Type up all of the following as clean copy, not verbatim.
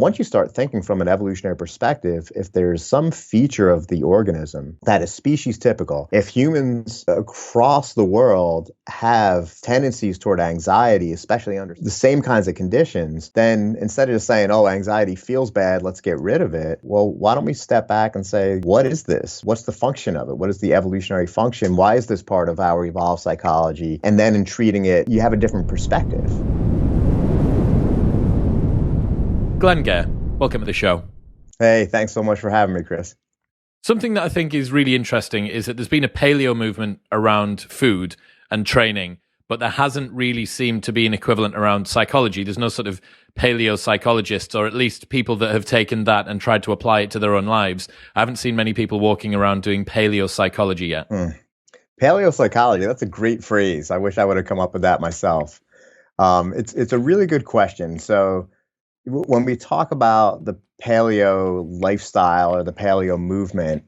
once you start thinking from an evolutionary perspective, if there's some feature of the organism that is species typical, if humans across the world have tendencies toward anxiety, especially under the same kinds of conditions, then instead of just saying, oh, anxiety feels bad, let's get rid of it, well, why don't we step back and say, what is this? What's the function of it? What is the evolutionary function? Why is this part of our evolved psychology? And then in treating it, you have a different perspective. Glenn Geher, welcome to the show. Hey, thanks so much for having me, Chris. Something that I think is really interesting is that there's been a paleo movement around food and training, but there hasn't really seemed to be an equivalent around psychology. There's no sort of paleo psychologists, or at least people that have taken that and tried to apply it to their own lives. I haven't seen many people walking around doing paleo psychology yet. Paleo psychology, that's a great phrase. I wish I would have come up with that myself. It's a really good question. So when we talk about the paleo lifestyle or the paleo movement,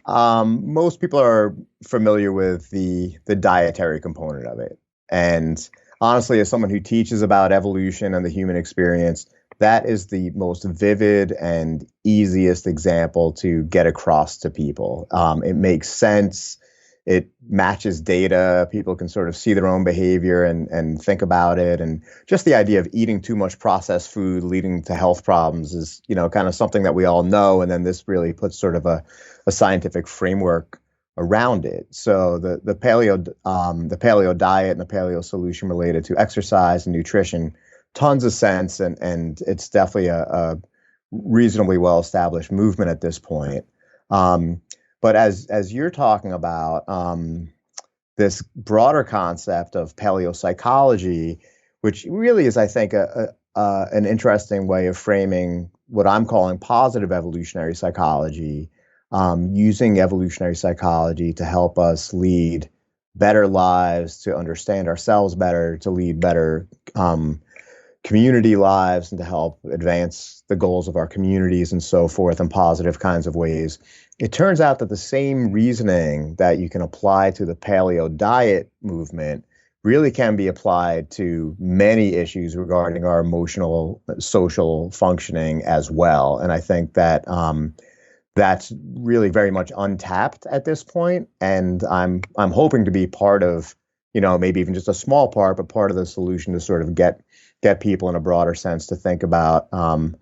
most people are familiar with the dietary component of it. And honestly, as someone who teaches about evolution and the human experience, that is the most vivid and easiest example to get across to people. It makes sense. It matches data. People can sort of see their own behavior and think about it. And just the idea of eating too much processed food leading to health problems is, kind of something that we all know. And then this really puts sort of a scientific framework around it. So the paleo diet and the paleo solution related to exercise and nutrition, tons of sense. And it's definitely a reasonably well-established movement at this point. But as you're talking about this broader concept of paleopsychology, which really is, I think, an interesting way of framing what I'm calling positive evolutionary psychology, using evolutionary psychology to help us lead better lives, to understand ourselves better, to lead better community lives, and to help advance the goals of our communities and so forth in positive kinds of ways. It turns out that the same reasoning that you can apply to the paleo diet movement really can be applied to many issues regarding our emotional, social functioning as well. And I think that that's really very much untapped at this point. And I'm hoping to be part of, maybe even just a small part, but part of the solution to sort of get people in a broader sense to think about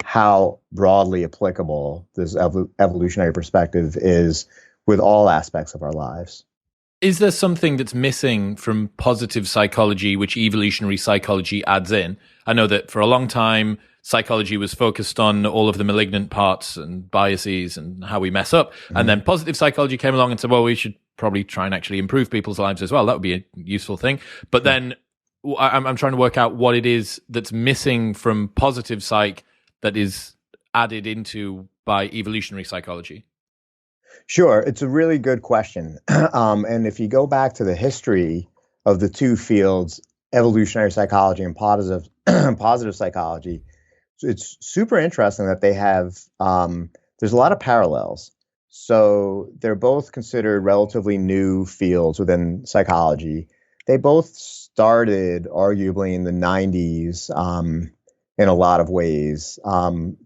how broadly applicable this evolutionary perspective is with all aspects of our lives. Is there something that's missing from positive psychology, which evolutionary psychology adds in? I know that for a long time, psychology was focused on all of the malignant parts and biases and how we mess up. Mm-hmm. And then positive psychology came along and said, well, we should probably try and actually improve people's lives as well. That would be a useful thing. But then I'm trying to work out what it is that's missing from positive psych that is added into by evolutionary psychology. Sure. It's a really good question. And if you go back to the history of the two fields, evolutionary psychology and positive psychology, it's super interesting that they have, there's a lot of parallels. So they're both considered relatively new fields within psychology. They both started arguably in the 90s in a lot of ways.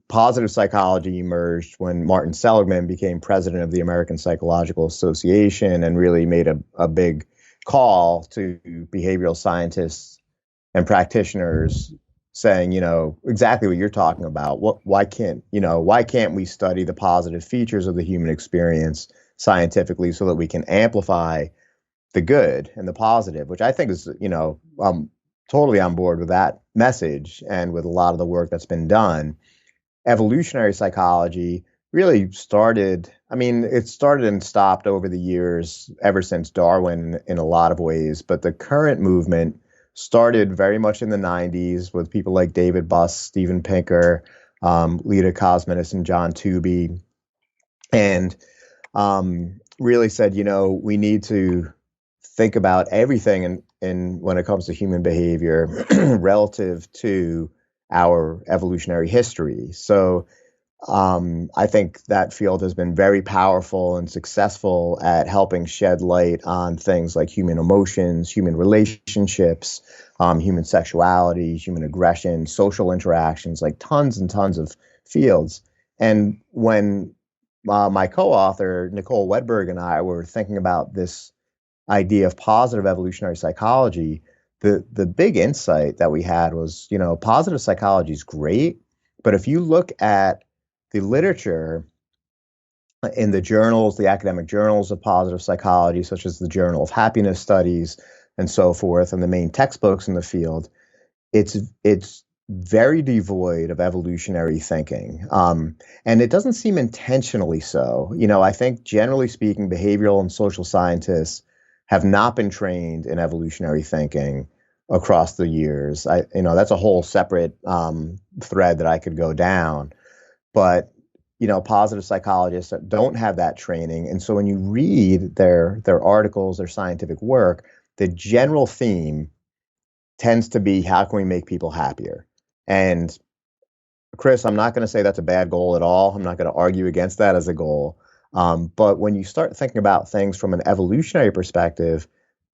Positive psychology emerged when Martin Seligman became president of the American Psychological Association and really made a big call to behavioral scientists and practitioners saying, exactly what you're talking about. Why can't we study the positive features of the human experience scientifically so that we can amplify the good and the positive, which I think is, I'm totally on board with that message and with a lot of the work that's been done. Evolutionary psychology really started and stopped over the years, ever since Darwin in a lot of ways. But the current movement started very much in the 90s with people like David Buss, Steven Pinker, Lita Kosminis, and John Tooby, and really said, we need to think about everything in when it comes to human behavior relative to our evolutionary history. So I think that field has been very powerful and successful at helping shed light on things like human emotions, human relationships, human sexuality, human aggression, social interactions, like tons and tons of fields. And when my co-author Nicole Wedberg and I were thinking about this idea of positive evolutionary psychology, the big insight that we had was, positive psychology is great, but if you look at the literature in the journals, the academic journals of positive psychology, such as the Journal of Happiness Studies and so forth, and the main textbooks in the field, it's very devoid of evolutionary thinking. And it doesn't seem intentionally so. I think generally speaking, behavioral and social scientists have not been trained in evolutionary thinking across the years. That's a whole separate thread that I could go down. But positive psychologists don't have that training, and so when you read their articles, their scientific work, the general theme tends to be, how can we make people happier? And Chris, I'm not going to say that's a bad goal at all. I'm not going to argue against that as a goal. But when you start thinking about things from an evolutionary perspective,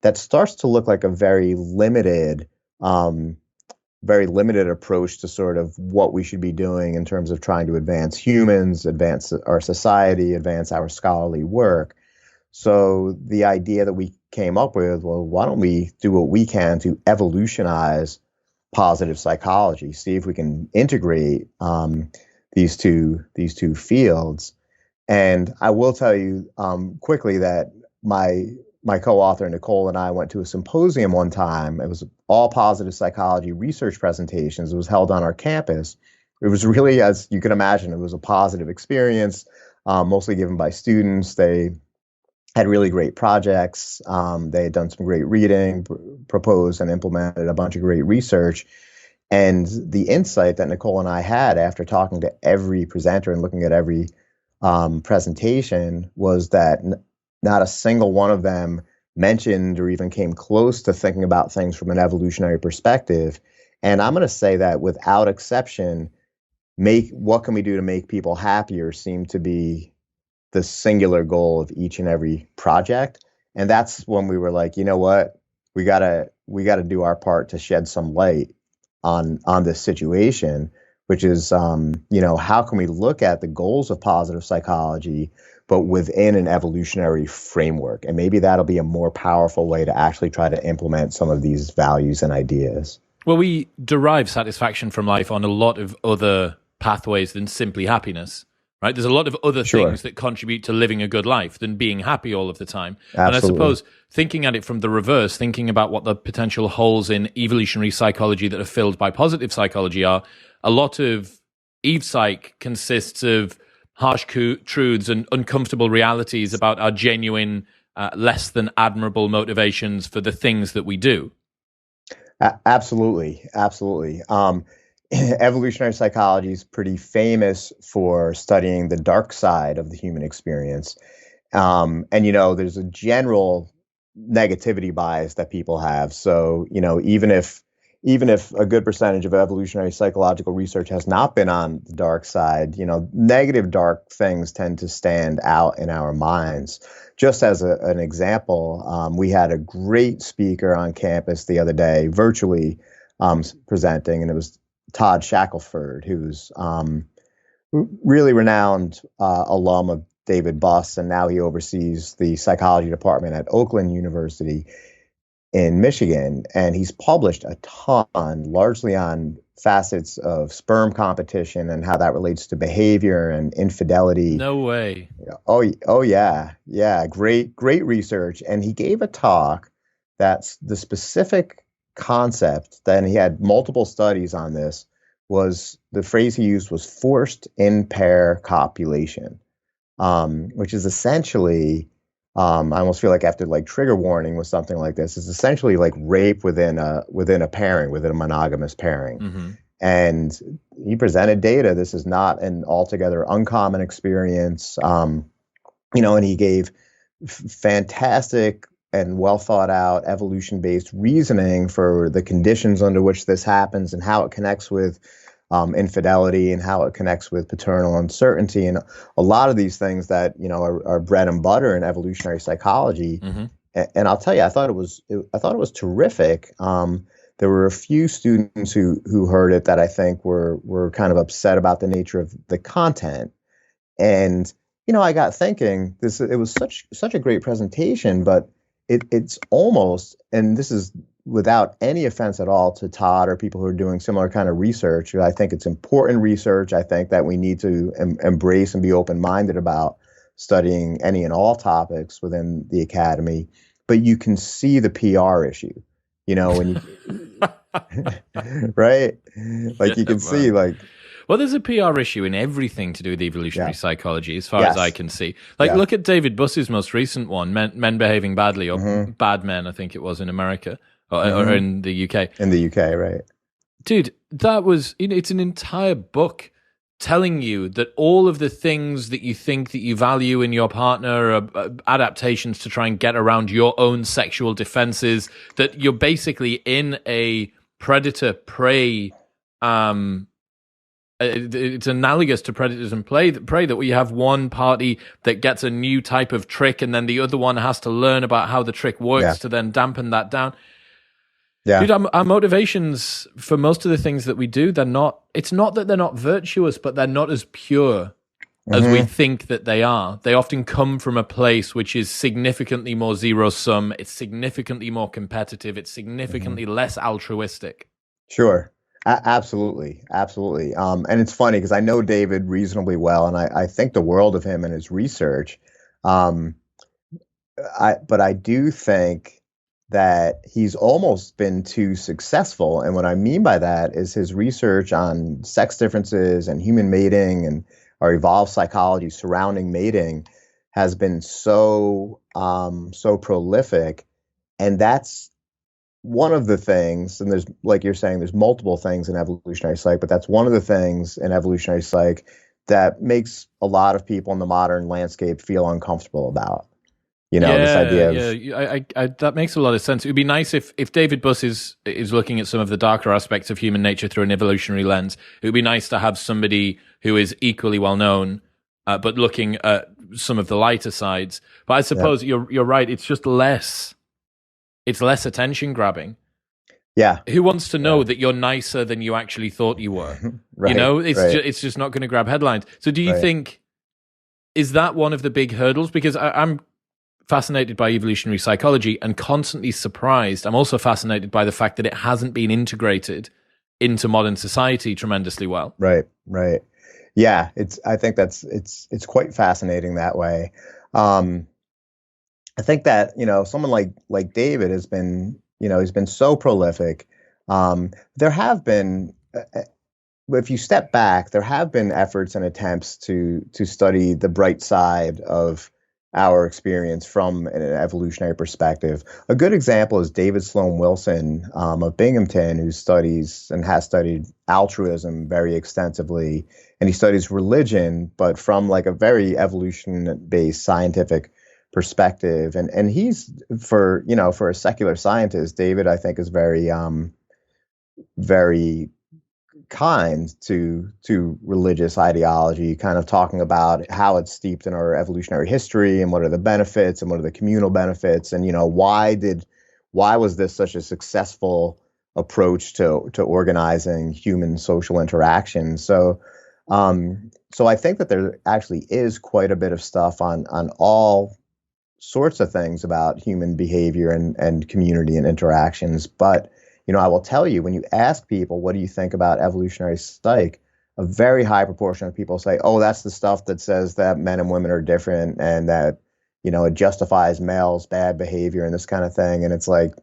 that starts to look like a very limited approach to sort of what we should be doing in terms of trying to advance humans, advance our society, advance our scholarly work. So the idea that we came up with, well, why don't we do what we can to evolutionize positive psychology, see if we can integrate these two fields. And I will tell you quickly that my co-author Nicole and I went to a symposium one time. It was all positive psychology research presentations. It was held on our campus. It was really, as you can imagine, it was a positive experience, mostly given by students. They had really great projects. They had done some great reading, proposed and implemented a bunch of great research. And the insight that Nicole and I had after talking to every presenter and looking at every presentation was that not a single one of them mentioned or even came close to thinking about things from an evolutionary perspective. And I'm going to say that without exception, what can we do to make people happier seemed to be the singular goal of each and every project. And that's when we were like, you know what, we gotta do our part to shed some light on this situation, which is, how can we look at the goals of positive psychology, but within an evolutionary framework? And maybe that'll be a more powerful way to actually try to implement some of these values and ideas. Well, we derive satisfaction from life on a lot of other pathways than simply happiness, right? There's a lot of other things that contribute to living a good life than being happy all of the time. Absolutely. And I suppose thinking at it from the reverse, thinking about what the potential holes in evolutionary psychology that are filled by positive psychology are, a lot of Eve Psych consists of harsh truths and uncomfortable realities about our genuine, less than admirable motivations for the things that we do. Absolutely. Evolutionary psychology is pretty famous for studying the dark side of the human experience. And, there's a general negativity bias that people have. So, even if a good percentage of evolutionary psychological research has not been on the dark side, negative dark things tend to stand out in our minds. Just as an example, we had a great speaker on campus the other day, virtually presenting, and it was Todd Shackelford, who's really renowned alum of David Buss, and now he oversees the psychology department at Oakland University in Michigan. And he's published a ton, largely on facets of sperm competition and how that relates to behavior and infidelity. No way. Oh yeah. Great research. And he gave a talk that's the specific concept, then he had multiple studies on this, was the phrase he used was forced in-pair copulation, which is essentially, I almost feel like I have to like trigger warning with something like this. It's essentially like rape within a pairing, within a monogamous pairing. Mm-hmm. And he presented data. This is not an altogether uncommon experience, and he gave fantastic and well thought out evolution-based reasoning for the conditions under which this happens and how it connects with infidelity and how it connects with paternal uncertainty and a lot of these things that are bread and butter in evolutionary psychology. Mm-hmm. And I'll tell you, I thought it was terrific that there were a few students who heard it that I think were kind of upset about the nature of the content. And I got thinking, it was such a great presentation, but it's almost, and this is without any offense at all to Todd or people who are doing similar kind of research. I think it's important research. I think that we need to embrace and be open-minded about studying any and all topics within the academy. But you can see the PR issue, when you right? Like you can see, like, well, there's a PR issue in everything to do with evolutionary psychology, as far as I can see. Like, look at David Buss's most recent one, Men Behaving Badly, or Bad Men, I think it was in America, or in the UK. In the UK, right. Dude, that was, it's an entire book telling you that all of the things that you think that you value in your partner are adaptations to try and get around your own sexual defenses, that you're basically in a predator-prey it's analogous to predators and prey that we have one party that gets a new type of trick and then the other one has to learn about how the trick works to then dampen that down. Dude, our motivations for most of the things that we do, it's not that they're not virtuous, but they're not as pure as we think that they are. They often come from a place which is significantly more zero-sum, it's significantly more competitive, it's significantly less altruistic. Sure. Absolutely. And it's funny because I know David reasonably well, and I think the world of him and his research. But I do think that he's almost been too successful. And what I mean by that is his research on sex differences and human mating and our evolved psychology surrounding mating has been so prolific. And that's one of the things, and there's, like you're saying, there's multiple things in evolutionary psych, but that's one of the things in evolutionary psych that makes a lot of people in the modern landscape feel uncomfortable about. This idea of... I that makes a lot of sense. It would be nice if David Buss is looking at some of the darker aspects of human nature through an evolutionary lens. It would be nice to have somebody who is equally well known, but looking at some of the lighter sides. But I suppose you're right. It's just less. It's less attention grabbing. Yeah. Who wants to know that you're nicer than you actually thought you were? Right, it's just not going to grab headlines. So do you think, is that one of the big hurdles? Because I'm fascinated by evolutionary psychology and constantly surprised. I'm also fascinated by the fact that it hasn't been integrated into modern society tremendously well. Right. Yeah. I think it's quite fascinating that way. I think that, someone like David has been, he's been so prolific. There have been, if you step back, there have been efforts and attempts to study the bright side of our experience from an evolutionary perspective. A good example is David Sloan Wilson of Binghamton, who studies and has studied altruism very extensively. And he studies religion, but from like a very evolution-based scientific perspective. And he's, for a secular scientist, David, I think, is very very kind to religious ideology, kind of talking about how it's steeped in our evolutionary history and what are the benefits and what are the communal benefits, and why was this such a successful approach to organizing human social interactions. So I think that there actually is quite a bit of stuff on all sorts of things about human behavior and community and interactions. But, I will tell you, when you ask people, what do you think about evolutionary psych? A very high proportion of people say, oh, that's the stuff that says that men and women are different and that, it justifies males' bad behavior and this kind of thing. And it's like,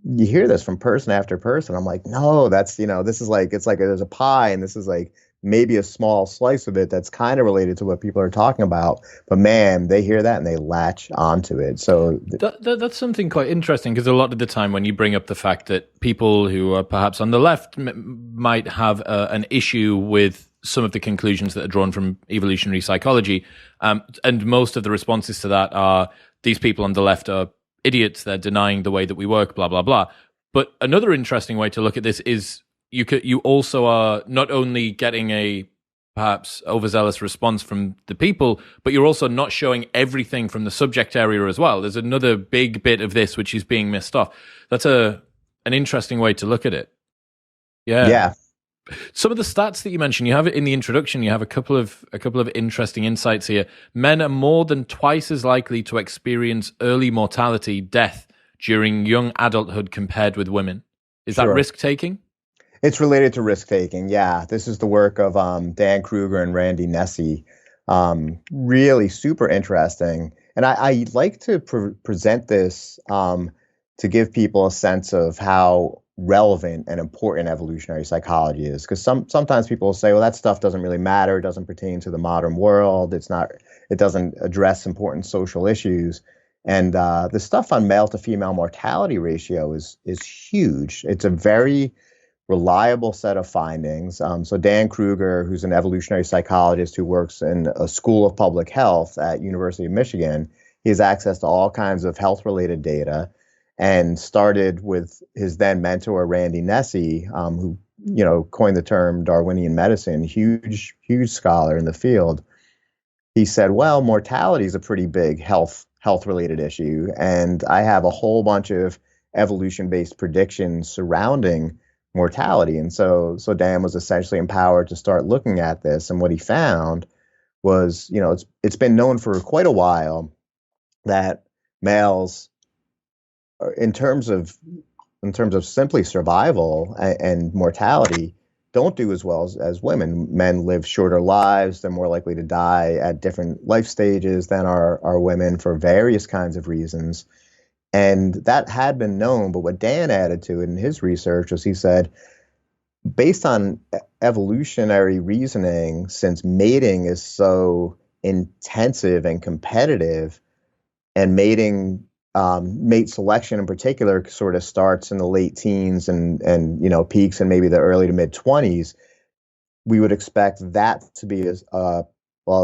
you hear this from person after person. I'm like, no, that's, this is like, it's like there's a pie and this is like maybe a small slice of it that's kind of related to what people are talking about. But man, they hear that and they latch onto it. So that's something quite interesting, because a lot of the time when you bring up the fact that people who are perhaps on the left might have an issue with some of the conclusions that are drawn from evolutionary psychology, and most of the responses to that are, these people on the left are idiots, they're denying the way that we work, blah, blah, blah. But another interesting way to look at this is you also are not only getting a perhaps overzealous response from the people, but you're also not showing everything from the subject area as well. There's another big bit of this which is being missed off. That's a an interesting way to look at it. Yeah. Yeah. Some of the stats that you mentioned, you have it in the introduction. You have a couple of interesting insights here. Men are more than twice as likely to experience early mortality, death during young adulthood compared with women. Is that Sure. risk taking? It's related to risk taking. Yeah, this is the work of Dan Kruger and Randy Nesse. Really super interesting, and I like to present this to give people a sense of how relevant and important evolutionary psychology is. Because sometimes people will say, "Well, that stuff doesn't really matter. It doesn't pertain to the modern world. It's not. It doesn't address important social issues." And the stuff on male to female mortality ratio is huge. It's a very reliable set of findings. So Dan Kruger, who's an evolutionary psychologist who works in a school of public health at University of Michigan, he has access to all kinds of health-related data, and started with his then mentor Randy Nesse, who coined the term Darwinian medicine, huge scholar in the field. He said, "Well, mortality is a pretty big health-related issue, and I have a whole bunch of evolution-based predictions surrounding mortality." And so Dan was essentially empowered to start looking at this. And what he found was, it's been known for quite a while that males, in terms of simply survival and mortality, don't do as well as women. Men live shorter lives. They're more likely to die at different life stages than are women for various kinds of reasons. And that had been known, but what Dan added to it in his research was, he said, based on evolutionary reasoning, since mating is so intensive and competitive, and mate selection in particular sort of starts in the late teens and peaks in maybe the early to mid 20s, we would expect that to be a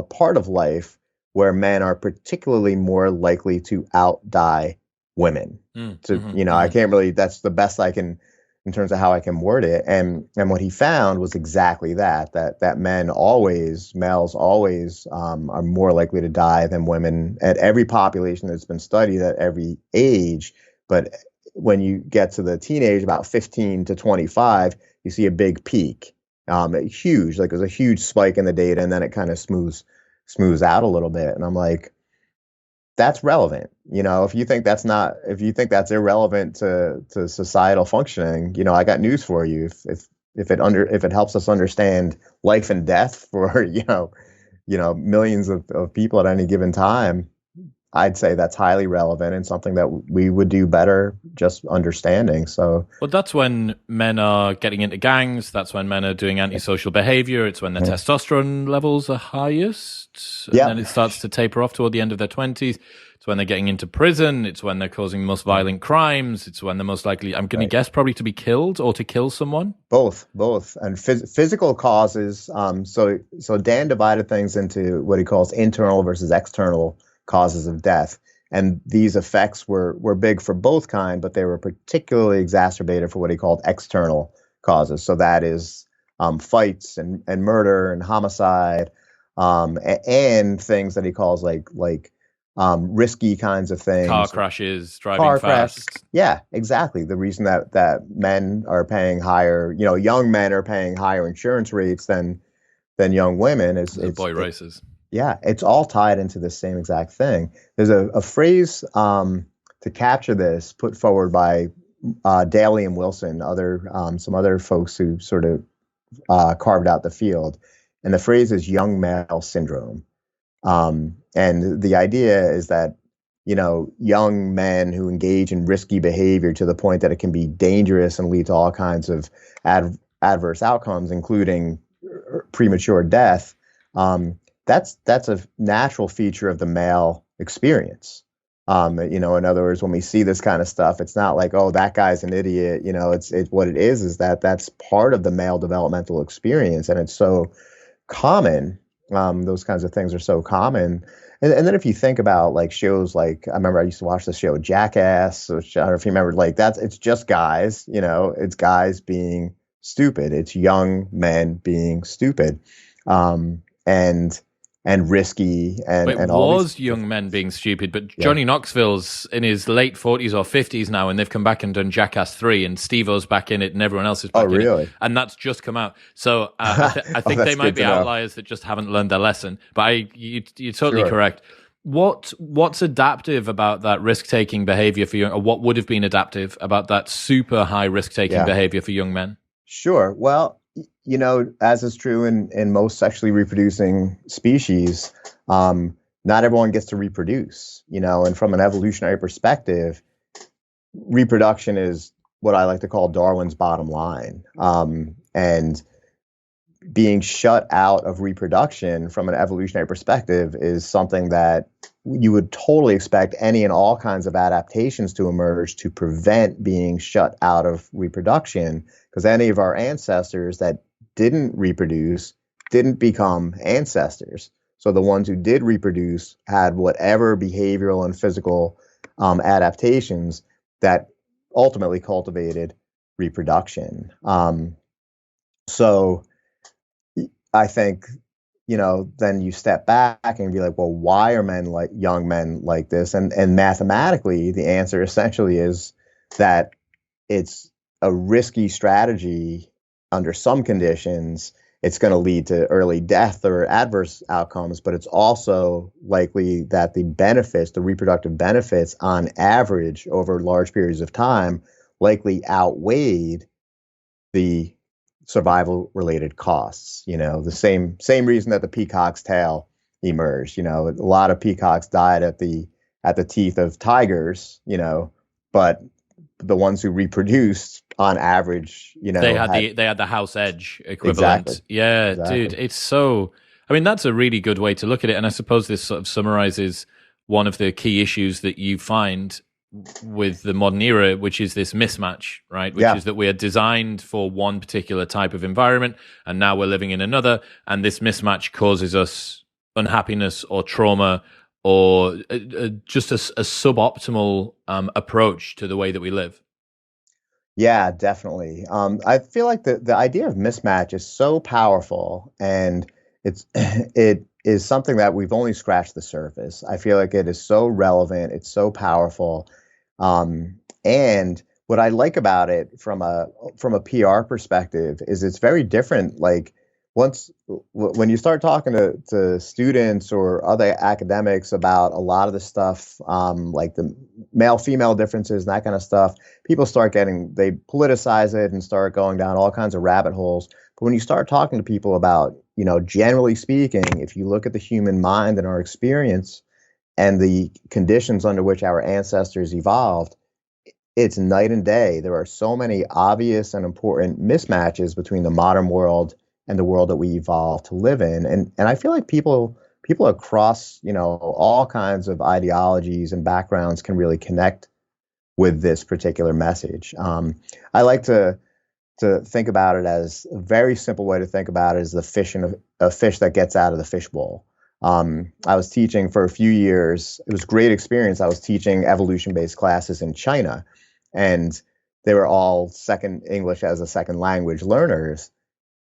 part of life where men are particularly more likely to outdie women. I can't really, that's the best I can, in terms of how I can word it. And what he found was exactly that males always are more likely to die than women at every population that's been studied at every age. But when you get to the teenage, about 15 to 25, you see a big peak, huge, like there's a huge spike in the data, and then it kind of smooths out a little bit. And I'm like, that's relevant. If you think that's irrelevant to societal functioning, I got news for you. If it helps us understand life and death for millions of people at any given time, I'd say that's highly relevant and something that we would do better just understanding. So, well, that's when men are getting into gangs. That's when men are doing antisocial behavior. It's when their testosterone levels are highest. And then it starts to taper off toward the end of their 20s. It's when they're getting into prison. It's when they're causing the most violent crimes. It's when they're most likely, I'm going to guess, probably to be killed or to kill someone. Both. And physical causes. So Dan divided things into what he calls internal versus external causes of death. And these effects were big for both kind, but they were particularly exacerbated for what he called external causes. So that is fights and murder and homicide, and things that he calls like risky kinds of things. Car crashes, driving fast. Yeah, exactly. The reason that men are paying higher, young men are paying higher insurance rates than young women is boy races. Yeah, it's all tied into the same exact thing. There's a phrase to capture this put forward by Daly and Wilson, some other folks who sort of carved out the field. And the phrase is young male syndrome. And the idea is that, young men who engage in risky behavior to the point that it can be dangerous and lead to all kinds of adverse outcomes, including premature death, that's a natural feature of the male experience. In other words, when we see this kind of stuff, it's not like, oh, that guy's an idiot. It's what it is that that's part of the male developmental experience, and it's so common. Those kinds of things are so common. And then if you think about like shows like, I remember I used to watch the show Jackass, which I don't know if you remember, like it's just guys, it's guys being stupid. It's young men being stupid. And and risky It and all these. was young men being stupid, but Yeah. Johnny Knoxville's in his late 40s or 50s now, and they've come back and done Jackass 3, and Steve-O's back in it, and everyone else is Oh, back in it. really? And that's just come out. So I Oh, think they that's might good be to know. outliers that just haven't learned their lesson. But you're totally Sure. correct. What's adaptive about that risk-taking behavior for young, or what would have been adaptive about that super high risk-taking Yeah. behavior for young men? Sure. Well, as is true in most sexually reproducing species, not everyone gets to reproduce, and from an evolutionary perspective, reproduction is what I like to call Darwin's bottom line. And being shut out of reproduction from an evolutionary perspective is something that you would totally expect any and all kinds of adaptations to emerge to prevent being shut out of reproduction, because any of our ancestors that didn't reproduce didn't become ancestors. So the ones who did reproduce had whatever behavioral and physical adaptations that ultimately cultivated reproduction. So I think, then you step back and be like, well, why are young men like this? And mathematically, the answer essentially is that it's a risky strategy under some conditions. It's going to lead to early death or adverse outcomes, but it's also likely that the reproductive benefits on average over large periods of time likely outweighed the survival related costs. The same reason that the peacock's tail emerged. A lot of peacocks died at the teeth of tigers, but the ones who reproduced on average, They had the house edge equivalent. Exactly. Yeah, Exactly. dude, it's so. I mean, that's a really good way to look at it, and I suppose this sort of summarizes one of the key issues that you find with the modern era, which is this mismatch, right? Which is that we are designed for one particular type of environment, and now we're living in another, and this mismatch causes us unhappiness or trauma or just a suboptimal approach to the way that we live. Yeah, definitely. I feel like the idea of mismatch is so powerful, and it is something that we've only scratched the surface. I feel like it is so relevant, it's so powerful, and what I like about it from a PR perspective is it's very different. Like when you start talking to students or other academics about a lot of the stuff, like the male female differences and that kind of stuff, people they politicize it and start going down all kinds of rabbit holes. But when you start talking to people about, generally speaking, if you look at the human mind and our experience and the conditions under which our ancestors evolved, it's night and day. There are so many obvious and important mismatches between the modern world and the world that we evolved to live in. And I feel like people across, all kinds of ideologies and backgrounds can really connect with this particular message. I like to think about it as a very simple way to think about it is a fish that gets out of the fishbowl. I was teaching for a few years. It was a great experience. I was teaching evolution-based classes in China, and they were all English as a second language learners.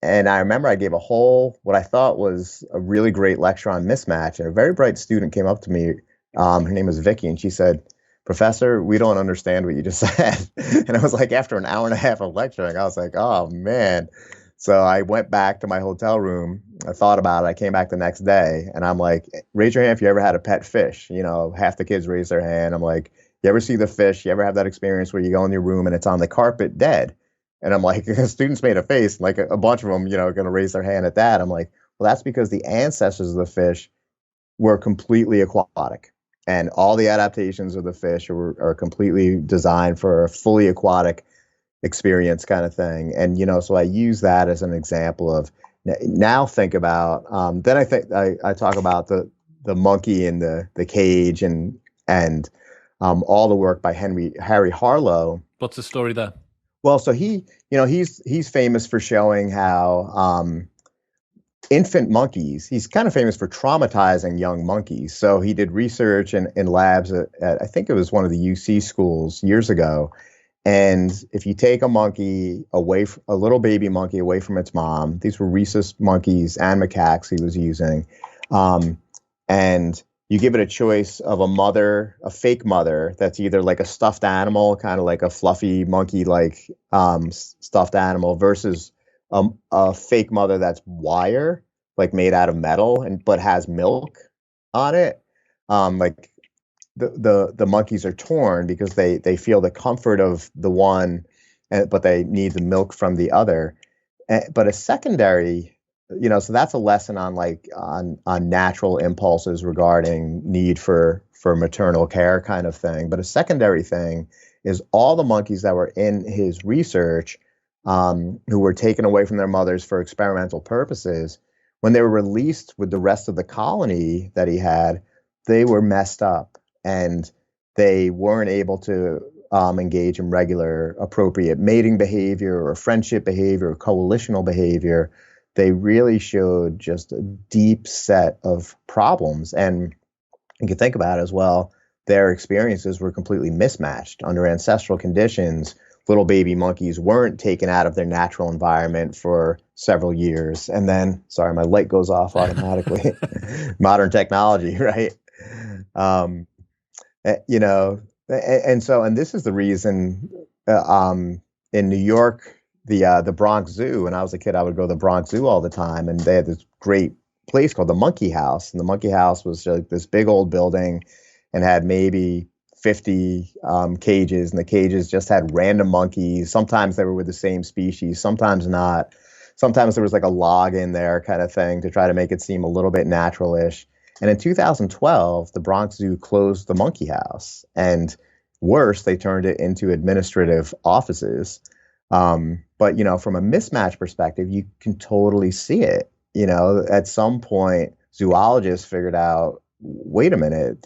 And I remember I gave what I thought was a really great lecture on mismatch. And a very bright student came up to me. Her name was Vicky, and she said, "Professor, we don't understand what you just said." And I was like, after an hour and a half of lecturing, I was like, oh man. So I went back to my hotel room. I thought about it. I came back the next day, and I'm like, raise your hand if you ever had a pet fish. Half the kids raise their hand. I'm like, you ever see the fish? You ever have that experience where you go in your room and it's on the carpet dead? And I'm like, students made a face, like a bunch of them, going to raise their hand at that. I'm like, well, that's because the ancestors of the fish were completely aquatic, and all the adaptations of the fish are completely designed for a fully aquatic experience kind of thing. And, so I use that as an example of now think about, then I think I talk about the monkey in the cage and all the work by Harry Harlow. What's the story there? Well, so he's famous for showing how infant monkeys, he's kind of famous for traumatizing young monkeys. So he did research in labs at I think it was one of the UC schools years ago. And if you take a little baby monkey away from its mom, these were rhesus monkeys and macaques he was using, And you give it a choice of a fake mother that's either like a stuffed animal, kind of like a fluffy monkey like stuffed animal, versus a fake mother that's wire, like made out of metal, and but has milk on it. Like the monkeys are torn because they feel the comfort of the one, but they need the milk from the other. But a secondary, so that's a lesson on like on natural impulses regarding need for maternal care kind of thing. But a secondary thing is all the monkeys that were in his research, who were taken away from their mothers for experimental purposes, when they were released with the rest of the colony that he had, they were messed up and they weren't able to engage in regular appropriate mating behavior or friendship behavior or coalitional behavior. They really showed just a deep set of problems. And you can think about it as well, their experiences were completely mismatched. Under ancestral conditions, little baby monkeys weren't taken out of their natural environment for several years. And then, sorry, my light goes off automatically. Modern technology, right? Um, and this is the reason in New York, the Bronx Zoo. When I was a kid, I would go to the Bronx Zoo all the time, and they had this great place called the Monkey House. And the Monkey House was like this big old building, and had maybe 50 cages, and the cages just had random monkeys. Sometimes they were with the same species, sometimes not. Sometimes there was like a log in there kind of thing to try to make it seem a little bit natural-ish. And in 2012, the Bronx Zoo closed the Monkey House, and worse, they turned it into administrative offices. But from a mismatch perspective, you can totally see it. At some point, zoologists figured out, wait a minute,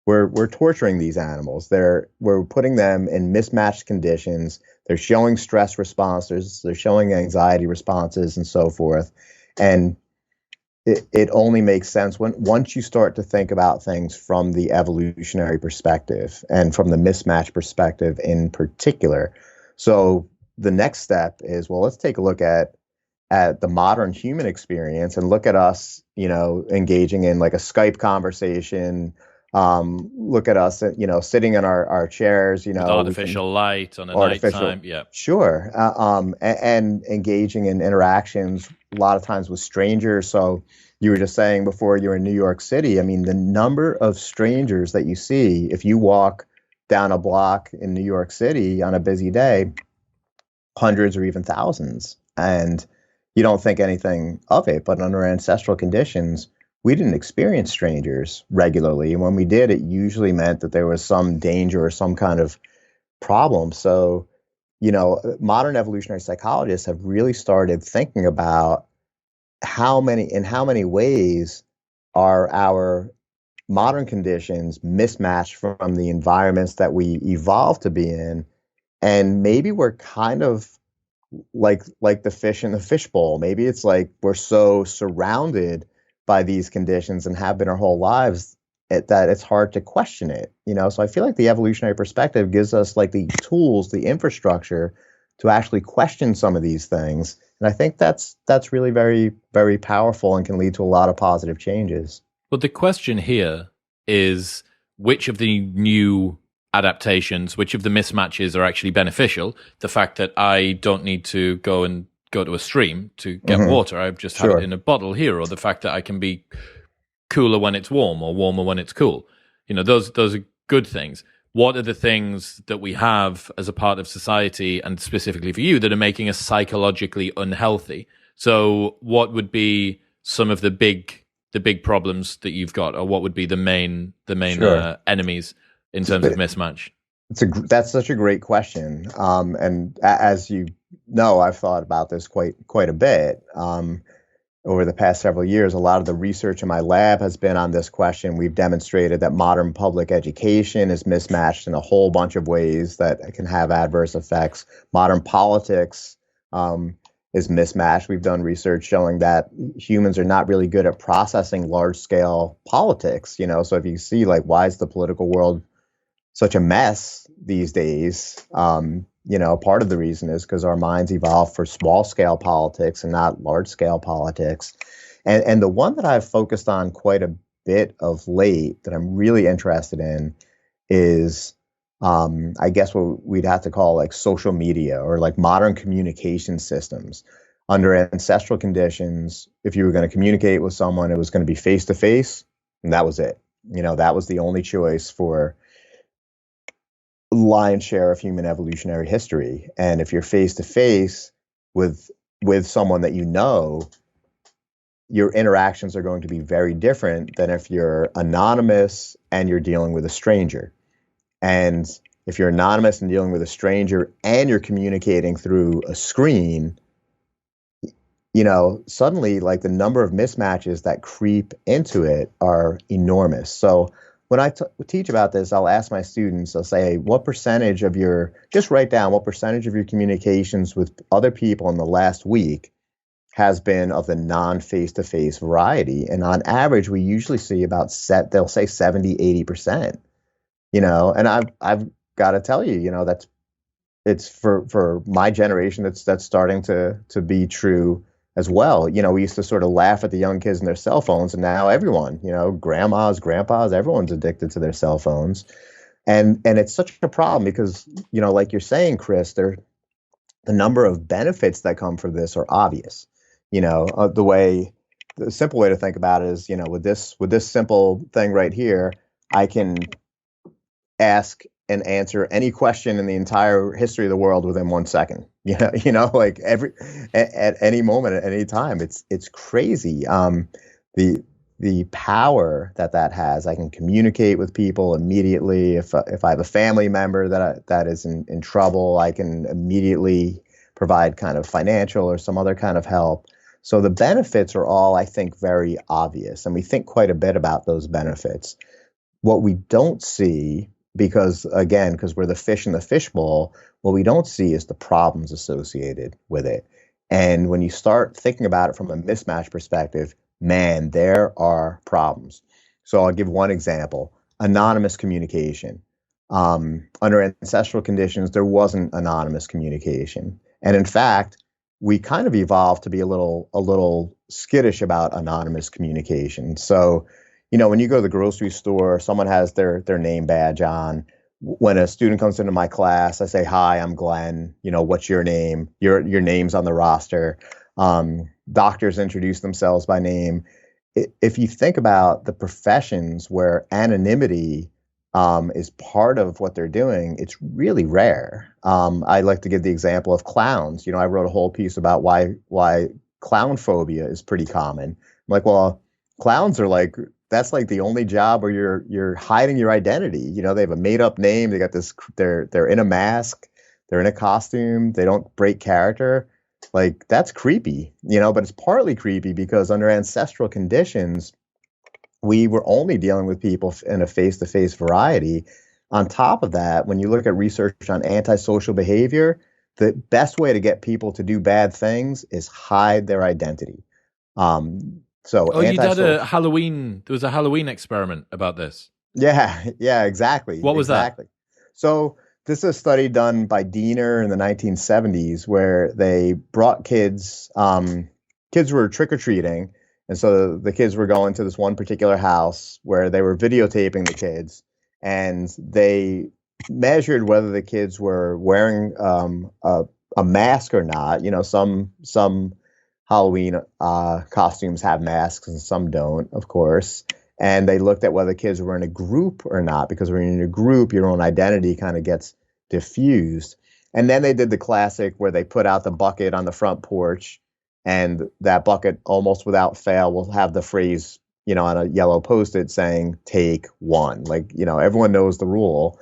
we're torturing these animals. We're putting them in mismatched conditions. They're showing stress responses, they're showing anxiety responses, and so forth. And it only makes sense once you start to think about things from the evolutionary perspective and from the mismatch perspective in particular. So the next step is, well, let's take a look at the modern human experience and look at us, engaging in like a Skype conversation. Look at us, sitting in our chairs, with artificial light on a nighttime. Yeah, sure. And engaging in interactions a lot of times with strangers. So you were just saying before, you're in New York City. I mean, the number of strangers that you see if you walk down a block in New York City on a busy day, hundreds or even thousands, and you don't think anything of it. But under ancestral conditions, we didn't experience strangers regularly. And when we did, it usually meant that there was some danger or some kind of problem. So, modern evolutionary psychologists have really started thinking about in how many ways are our modern conditions mismatched from the environments that we evolved to be in. And maybe we're kind of like the fish in the fishbowl. Maybe it's like we're so surrounded by these conditions and have been our whole lives that it's hard to question it. So I feel like the evolutionary perspective gives us like the tools, the infrastructure to actually question some of these things. And I think that's really very, very powerful and can lead to a lot of positive changes. But the question here is, which of the new adaptations, which of the mismatches are actually beneficial? The fact that I don't need to go to a stream to get water, I've just had it in a bottle here, or the fact that I can be cooler when it's warm or warmer when it's cool. Those are good things. What are the things that we have as a part of society, and specifically for you, that are making us psychologically unhealthy? So what would be some of the big problems that you've got, or what would be the main enemies in terms of mismatch? That's such a great question. And as you know, I've thought about this quite a bit. Over the past several years, a lot of the research in my lab has been on this question. We've demonstrated that modern public education is mismatched in a whole bunch of ways that can have adverse effects. Modern politics is mismatched. We've done research showing that humans are not really good at processing large-scale politics. So if you see, like, why is the political world such a mess these days? Part of the reason is because our minds evolved for small scale politics and not large scale politics. And the one that I've focused on quite a bit of late that I'm really interested in is, I guess what we'd have to call like social media or like modern communication systems. Under ancestral conditions, if you were going to communicate with someone, it was going to be face to face, and that was it. That was the only choice for lion's share of human evolutionary history. And if you're face to face with someone that your interactions are going to be very different than if you're anonymous and you're dealing with a stranger. And if you're anonymous and dealing with a stranger and you're communicating through a screen, suddenly like the number of mismatches that creep into it are enormous. So when I teach about this, I'll ask my students, I'll say, just write down what percentage of your communications with other people in the last week has been of the non-face-to-face variety. And on average, we usually see they'll say 70, 80%, and I've got to tell you, it's for my generation, that's starting to be true as well. We used to sort of laugh at the young kids and their cell phones, and now everyone, grandmas, grandpas, everyone's addicted to their cell phones. And it's such a problem because, like you're saying, Chris, the number of benefits that come from this are obvious. The simple way to think about it is, with this simple thing right here, I can ask and answer any question in the entire history of the world within 1 second. Like at any moment, at any time. It's crazy. The power that has. I can communicate with people immediately. If I have a family member that is in trouble, I can immediately provide kind of financial or some other kind of help. So the benefits are all, I think, very obvious, and we think quite a bit about those benefits. What we don't see, because we're the fish in the fishbowl, what we don't see is the problems associated with it. And when you start thinking about it from a mismatch perspective, man, there are problems. So I'll give one example: anonymous communication. Under ancestral conditions, there wasn't anonymous communication, and in fact, we kind of evolved to be a little skittish about anonymous communication. So, when you go to the grocery store, someone has their name badge on. When a student comes into my class, I say, "Hi, I'm Glenn. What's your name?" Your name's on the roster. Doctors introduce themselves by name. If you think about the professions where anonymity is part of what they're doing, it's really rare. I like to give the example of clowns. I wrote a whole piece about why clown phobia is pretty common. I'm like, well, clowns are that's the only job where you're hiding your identity. They have a made up name. They got this. They're in a mask. They're in a costume. They don't break character. That's creepy. But it's partly creepy because under ancestral conditions, we were only dealing with people in a face-to-face variety. On top of that, when you look at research on antisocial behavior, the best way to get people to do bad things is hide their identity. You did a Halloween. There was a Halloween experiment about this. Yeah, exactly. What was that? So this is a study done by Geher in the 1970s where they brought kids. Kids were trick-or-treating. And so the kids were going to this one particular house where they were videotaping the kids, and they measured whether the kids were wearing a mask or not. Some Halloween costumes have masks and some don't, of course. And they looked at whether kids were in a group or not, because when you're in a group, your own identity kind of gets diffused. And then they did the classic where they put out the bucket on the front porch, and that bucket, almost without fail, will have the phrase, on a yellow Post-it saying, "Take one." Everyone knows the rule.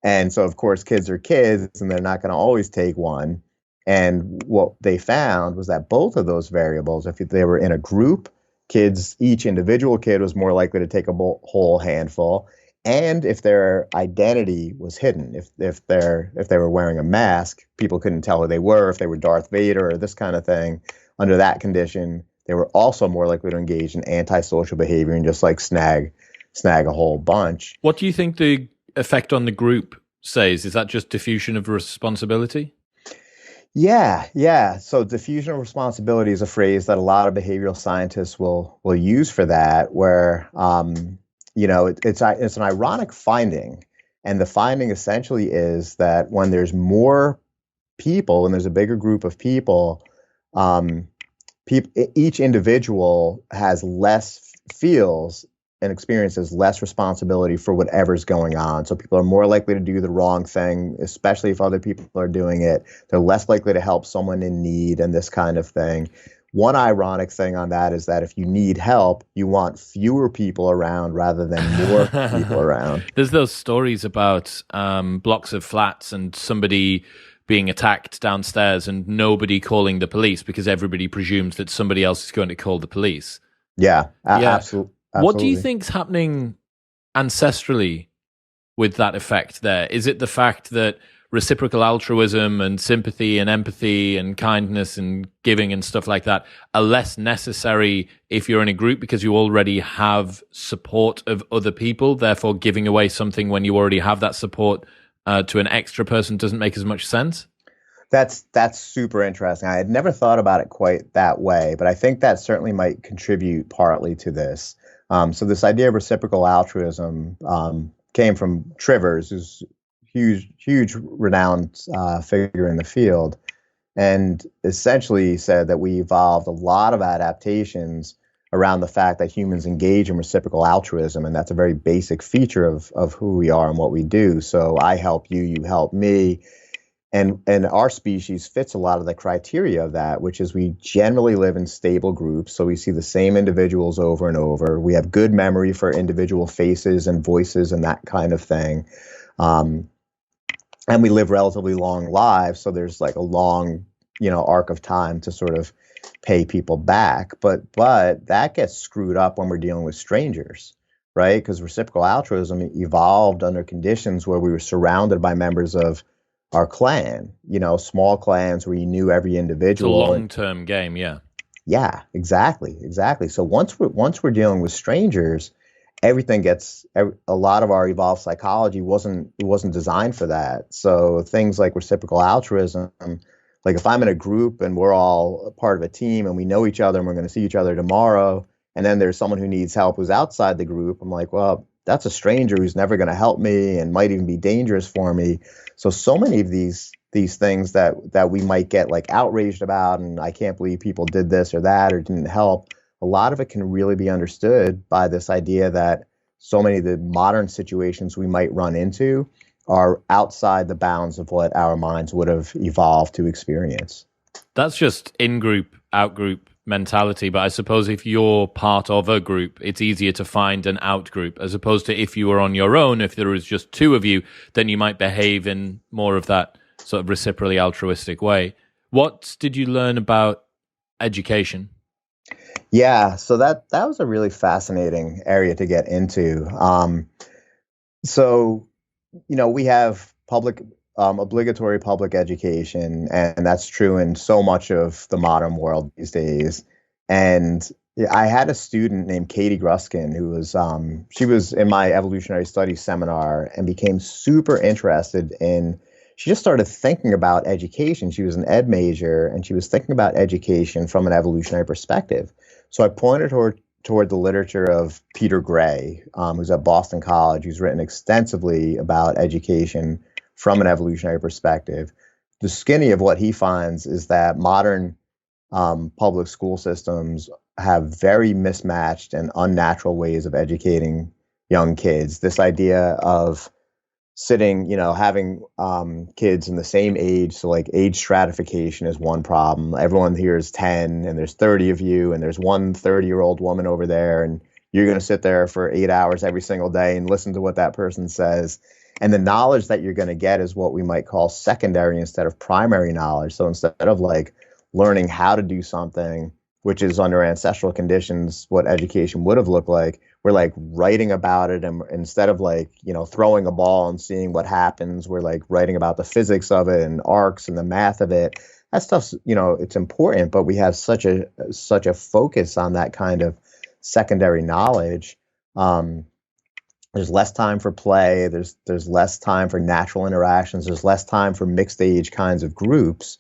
And so, of course, kids are kids, and they're not going to always take one. And what they found was that both of those variables, if they were in a group, each individual kid was more likely to take a whole handful. And if their identity was hidden, if they were wearing a mask, people couldn't tell who they were, if they were Darth Vader or this kind of thing. Under that condition, they were also more likely to engage in antisocial behavior and just snag a whole bunch. What do you think the effect on the group says? Is that just diffusion of responsibility? Yeah, yeah. So diffusion of responsibility is a phrase that a lot of behavioral scientists will use for that, where it's an ironic finding, and the finding essentially is that when there's more people, when there's a bigger group of people, um, each individual has less feels and experiences less responsibility for whatever's going on. So people are more likely to do the wrong thing, especially if other people are doing it. They're less likely to help someone in need and this kind of thing. One ironic thing on that is that if you need help, you want fewer people around rather than more people around. There's those stories about blocks of flats and somebody being attacked downstairs and nobody calling the police because everybody presumes that somebody else is going to call the police. Yeah, Yeah. absolutely. What do you think's happening ancestrally with that effect there? Is it the fact that reciprocal altruism and sympathy and empathy and kindness and giving and stuff like that are less necessary if you're in a group because you already have support of other people? Therefore, giving away something when you already have that support to an extra person doesn't make as much sense? That's super interesting. I had never thought about it quite that way, but I think that certainly might contribute partly to this. So this idea of reciprocal altruism came from Trivers, who's huge, renowned figure in the field, and essentially said that we evolved a lot of adaptations around the fact that humans engage in reciprocal altruism, and that's a very basic feature of who we are and what we do. So I help you, you help me, and our species fits a lot of the criteria of that, which is we generally live in stable groups. So we see the same individuals over and over. We have good memory for individual faces and voices and that kind of thing. Um, and we live relatively long lives. So there's like a long, arc of time to sort of pay people back. But that gets screwed up when we're dealing with strangers, right? Because reciprocal altruism evolved under conditions where we were surrounded by members of our clan, small clans where you knew every It's a individual. long-term game, yeah. Yeah, exactly. So once we're dealing with strangers, a lot of our evolved psychology wasn't designed for that. So things like reciprocal altruism, like if I'm in a group and we're all a part of a team and we know each other and we're going to see each other tomorrow, and then there's someone who needs help who's outside the group, I'm like, well, that's a stranger who's never going to help me and might even be dangerous for me. So many of these things that we might get like outraged about, and I can't believe people did this or that or didn't help. A lot of it can really be understood by this idea that so many of the modern situations we might run into are outside the bounds of what our minds would have evolved to experience. That's just in-group, out-group mentality. But I suppose if you're part of a group, it's easier to find an out-group, as opposed to if you were on your own, if there was just two of you, then you might behave in more of that sort of reciprocally altruistic way. What did you learn about education? Yeah, so that was a really fascinating area to get into. So we have obligatory public education, and that's true in so much of the modern world these days. And yeah, I had a student named Katie Gruskin who she was in my evolutionary studies seminar and became super interested in. She just started thinking about education. She was an ed major, and she was thinking about education from an evolutionary perspective. So I pointed her toward the literature of Peter Gray, who's at Boston College, who's written extensively about education from an evolutionary perspective. The skinny of what he finds is that modern public school systems have very mismatched and unnatural ways of educating young kids. This idea of sitting, having kids in the same age. So like age stratification is one problem. Everyone here is 10 and there's 30 of you and there's one 30-year-old woman over there and you're going to sit there for 8 hours every single day and listen to what that person says. And the knowledge that you're going to get is what we might call secondary instead of primary knowledge. So instead of like learning how to do something, which is under ancestral conditions, what education would have looked like, we're like writing about it. And instead of like, throwing a ball and seeing what happens, we're like writing about the physics of it and arcs and the math of it. That stuff's, it's important, but we have such a focus on that kind of secondary knowledge. There's less time for play. There's less time for natural interactions. There's less time for mixed age kinds of groups.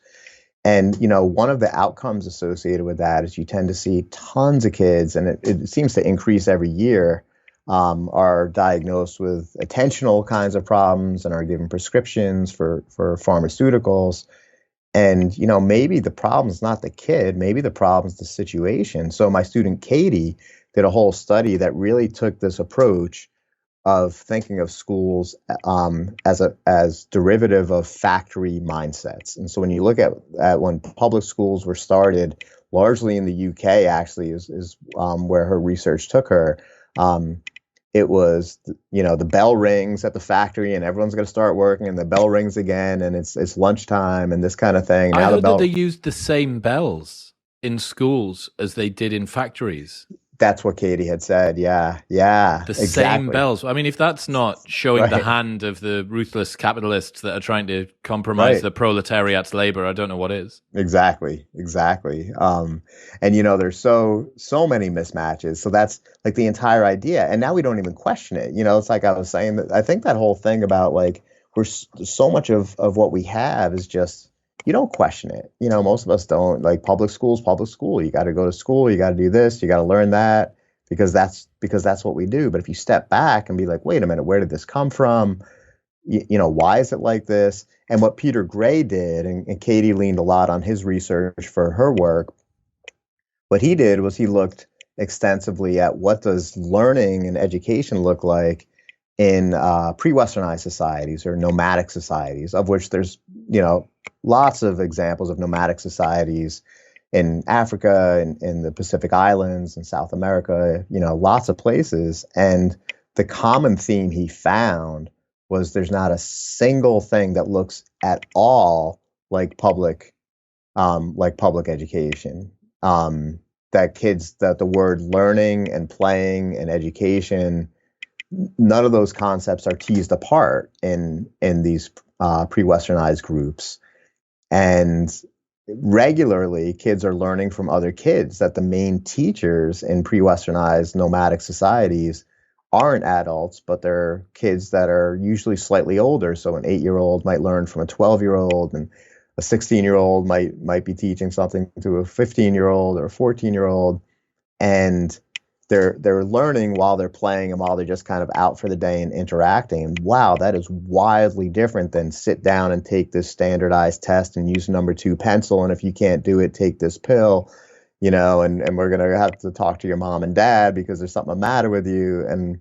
And, one of the outcomes associated with that is you tend to see tons of kids, and it seems to increase every year, are diagnosed with attentional kinds of problems and are given prescriptions for pharmaceuticals. And, maybe the problem is not the kid, maybe the problem is the situation. So my student Katie did a whole study that really took this approach of thinking of schools as derivative of factory mindsets. And so when you look at when public schools were started, largely in the UK, actually is where her research took her. It was, the bell rings at the factory and everyone's going to start working, and the bell rings again and it's lunchtime and this kind of thing. I Now the heard that bell. they used the same bells in schools as they did in factories. That's what Katie had said. Yeah, yeah, The same exactly. bells. I mean, if that's not showing the Right, hand of the ruthless capitalists that are trying to compromise right. the proletariat's labor, I don't know what is. Exactly, exactly. And there's so many mismatches. So that's like the entire idea. And now we don't even question it. It's like I was saying that I think that whole thing about like so much of what we have is just you don't question it. Most of us don't. Like public school's public school. You got to go to school, you got to do this, you got to learn that because that's what we do. But if you step back and be like, wait a minute, where did this come from? Why is it like this? And what Peter Gray did, and Katie leaned a lot on his research for her work. What he did was he looked extensively at what does learning and education look like in pre-Westernized societies or nomadic societies, of which there's lots of examples of nomadic societies in Africa and in the Pacific Islands and South America, lots of places. And the common theme he found was there's not a single thing that looks at all like public education. That the word learning and playing and education, none of those concepts are teased apart in these pre-Westernized groups. And regularly, kids are learning from other kids that the main teachers in pre-Westernized nomadic societies aren't adults, but they're kids that are usually slightly older. So an 8-year-old might learn from a 12-year-old, and a 16-year-old might be teaching something to a 15-year-old or a 14-year-old, and they're learning while they're playing and while they're just kind of out for the day and interacting. And wow, that is wildly different than sit down and take this standardized test and use number 2 pencil, and if you can't do it, take this pill, and we're gonna have to talk to your mom and dad because there's something the matter with you. And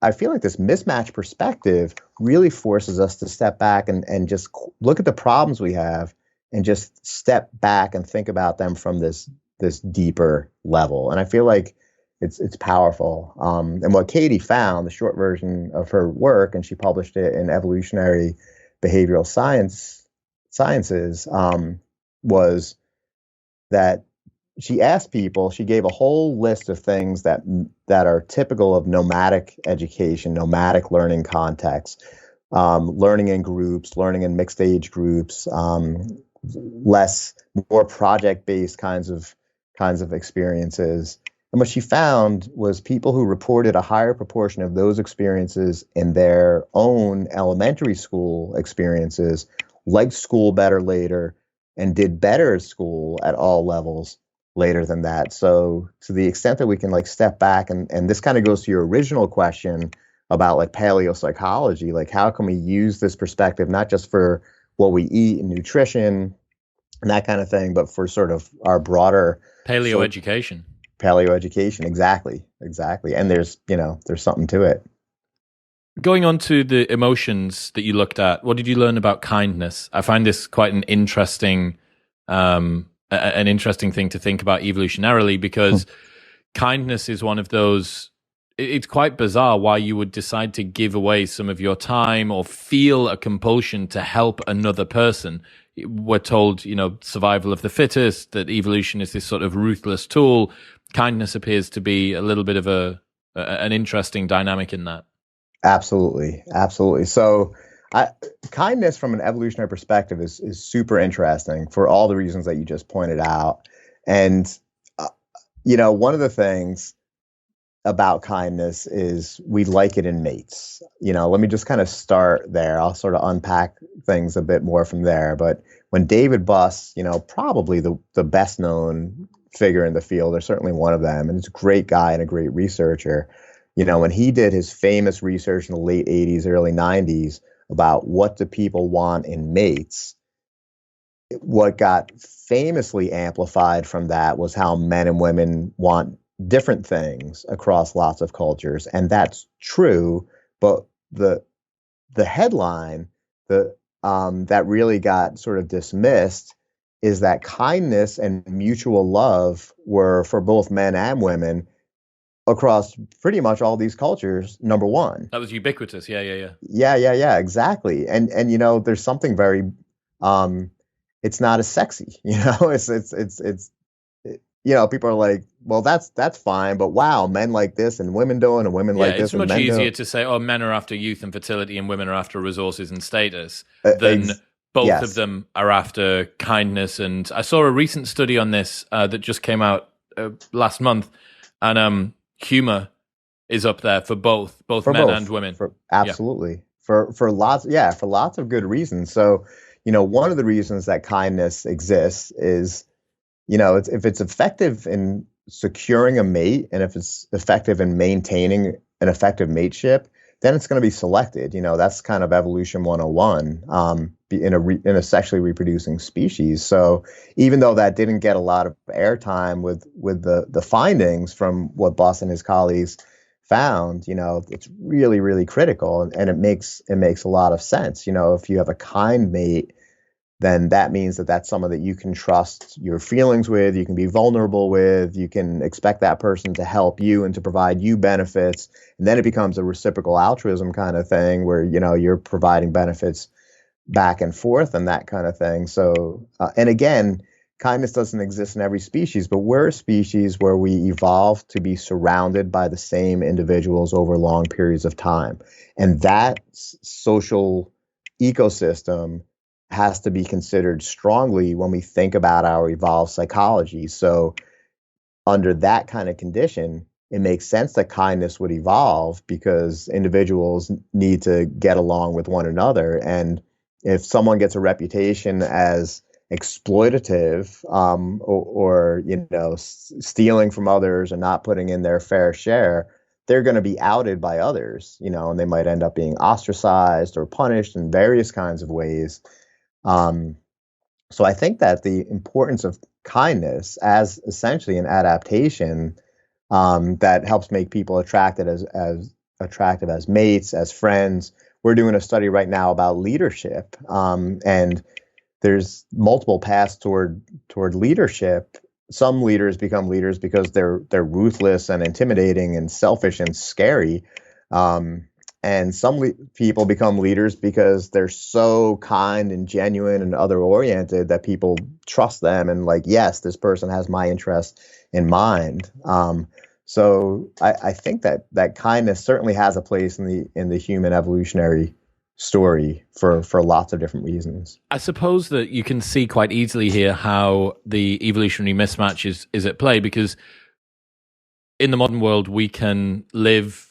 I feel like this mismatch perspective really forces us to step back and just look at the problems we have and just step back and think about them from this deeper level. And I feel like it's powerful. And what Katie found, the short version of her work, and she published it in Evolutionary Behavioral Sciences, was that she gave a whole list of things that are typical of nomadic education, nomadic learning contexts, learning in groups, learning in mixed age groups, more project-based kinds of experiences. And what she found was people who reported a higher proportion of those experiences in their own elementary school experiences liked school better later and did better at school at all levels later than that. So to the extent that we can like step back, and this kind of goes to your original question about like paleopsychology, like how can we use this perspective not just for what we eat and nutrition and that kind of thing, but for sort of our broader Paleo education. Paleo education. Exactly. And there's something to it. Going on to the emotions that you looked at, what did you learn about kindness? I find this quite an interesting thing to think about evolutionarily, because kindness is one of those. It's quite bizarre why you would decide to give away some of your time or feel a compulsion to help another person. We're told, survival of the fittest, that evolution is this sort of ruthless tool. Kindness appears to be a little bit of an interesting dynamic in that. Absolutely. So kindness from an evolutionary perspective is super interesting for all the reasons that you just pointed out. And, one of the things about kindness is we like it in mates. Let me just kind of start there. I'll sort of unpack things a bit more from there. But when David Buss, probably the best known figure in the field, or certainly one of them, and he's a great guy and a great researcher. When he did his famous research in the late 80s, early 90s about what do people want in mates, what got famously amplified from that was how men and women want different things across lots of cultures, and that's true. But the headline that really got sort of dismissed is that kindness and mutual love were, for both men and women across pretty much all these cultures, number one. That was ubiquitous. Yeah. Yeah, exactly. And there's something very it's not as sexy, people are like, well, that's fine, but wow, men like this and women don't, and women like this and men don't. It's much easier to say, oh, men are after youth and fertility and women are after resources and status than both of them are after kindness. And I saw a recent study on this that just came out last month, and humor is up there for both men and women. Absolutely. For lots of good reasons. So, one of the reasons that kindness exists is, if it's effective in securing a mate, and if it's effective in maintaining an effective mateship, then it's going to be selected. That's kind of evolution 101 in a sexually reproducing species. So even though that didn't get a lot of airtime with the findings from what Buss and his colleagues found, it's really, really critical, and it makes a lot of sense. If you have a kind mate, then that means that that's someone that you can trust your feelings with, you can be vulnerable with, you can expect that person to help you and to provide you benefits. And then it becomes a reciprocal altruism kind of thing where, you're providing benefits back and forth and that kind of thing. So, and again, kindness doesn't exist in every species, but we're a species where we evolved to be surrounded by the same individuals over long periods of time. And that social ecosystem has to be considered strongly when we think about our evolved psychology. So under that kind of condition, it makes sense that kindness would evolve because individuals need to get along with one another. And if someone gets a reputation as exploitative or stealing from others and not putting in their fair share, they're going to be outed by others, and they might end up being ostracized or punished in various kinds of ways. So I think that the importance of kindness as essentially an adaptation that helps make people attractive as mates, as friends. We're doing a study right now about leadership, and there's multiple paths toward leadership. Some leaders become leaders because they're ruthless and intimidating and selfish and scary. And some people become leaders because they're so kind and genuine and other oriented that people trust them and like, yes, this person has my interest in mind. So I think that kindness certainly has a place in the human evolutionary story for lots of different reasons. I suppose that you can see quite easily here how the evolutionary mismatch is at play, because in the modern world we can live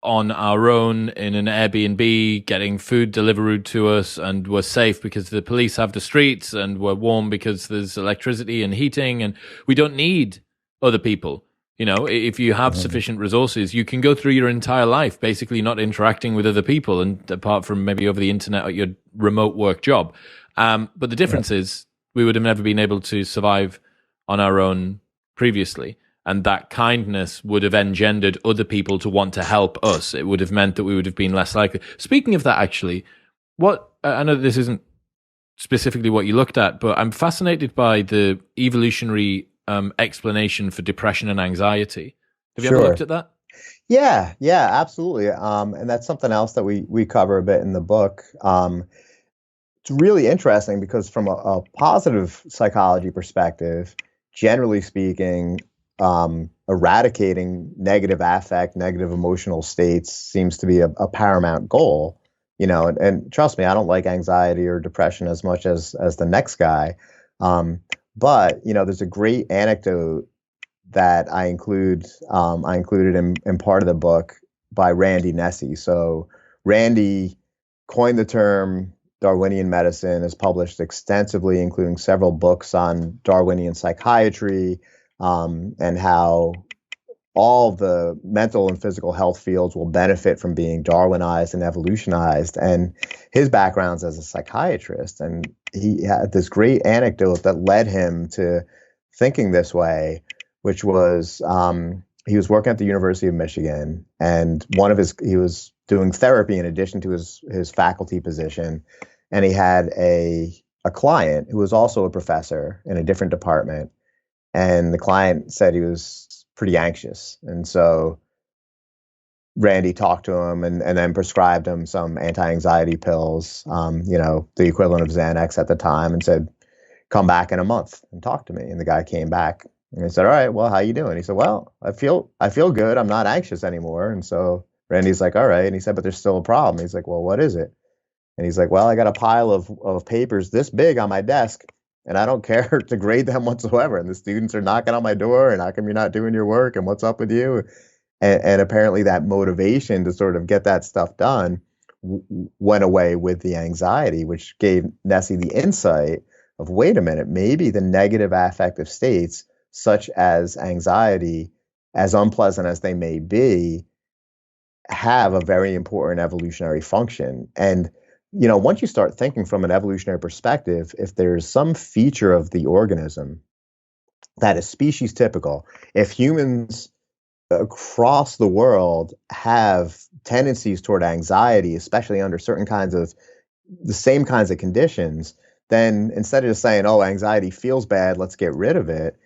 on our own in an Airbnb, getting food delivered to us, and we're safe because the police have the streets, and we're warm because there's electricity and heating, and we don't need other people. If you have sufficient resources, you can go through your entire life basically not interacting with other people, and apart from maybe over the internet or your remote work job. But the difference is we would have never been able to survive on our own previously. And that kindness would have engendered other people to want to help us. It would have meant that we would have been less likely. Speaking of that, actually, I know this isn't specifically what you looked at, but I'm fascinated by the evolutionary explanation for depression and anxiety. Have you ever looked at that? Yeah, absolutely. And that's something else that we cover a bit in the book. It's really interesting because from a positive psychology perspective, generally speaking, eradicating negative affect, negative emotional states seems to be a paramount goal, and trust me, I don't like anxiety or depression as much as the next guy. But, there's a great anecdote that I included in part of the book by Randy Nesse. So Randy coined the term Darwinian medicine, has published extensively, including several books on Darwinian psychiatry, and how all the mental and physical health fields will benefit from being Darwinized and evolutionized. And his background's as a psychiatrist, and he had this great anecdote that led him to thinking this way, which was he was working at the University of Michigan, and he was doing therapy in addition to his faculty position, and he had a client who was also a professor in a different department, and the client said he was pretty anxious. And so Randy talked to him and then prescribed him some anti-anxiety pills, the equivalent of Xanax at the time, and said, come back in a month and talk to me. And the guy came back and he said, all right, well, how you doing? He said, well, I feel good. I'm not anxious anymore. And so Randy's like, all right. And he said, but there's still a problem. He's like, well, what is it? And he's like, well, I got a pile of papers this big on my desk, and I don't care to grade them whatsoever. And the students are knocking on my door, and how come you're not doing your work? And what's up with you? And apparently that motivation to sort of get that stuff done went away with the anxiety, which gave Nesse the insight of, wait a minute, maybe the negative affective states, such as anxiety, as unpleasant as they may be, have a very important evolutionary function. And once you start thinking from an evolutionary perspective, if there's some feature of the organism that is species typical, if humans across the world have tendencies toward anxiety, especially under certain kinds of the same kinds of conditions, then instead of just saying, oh, anxiety feels bad, let's get rid of it,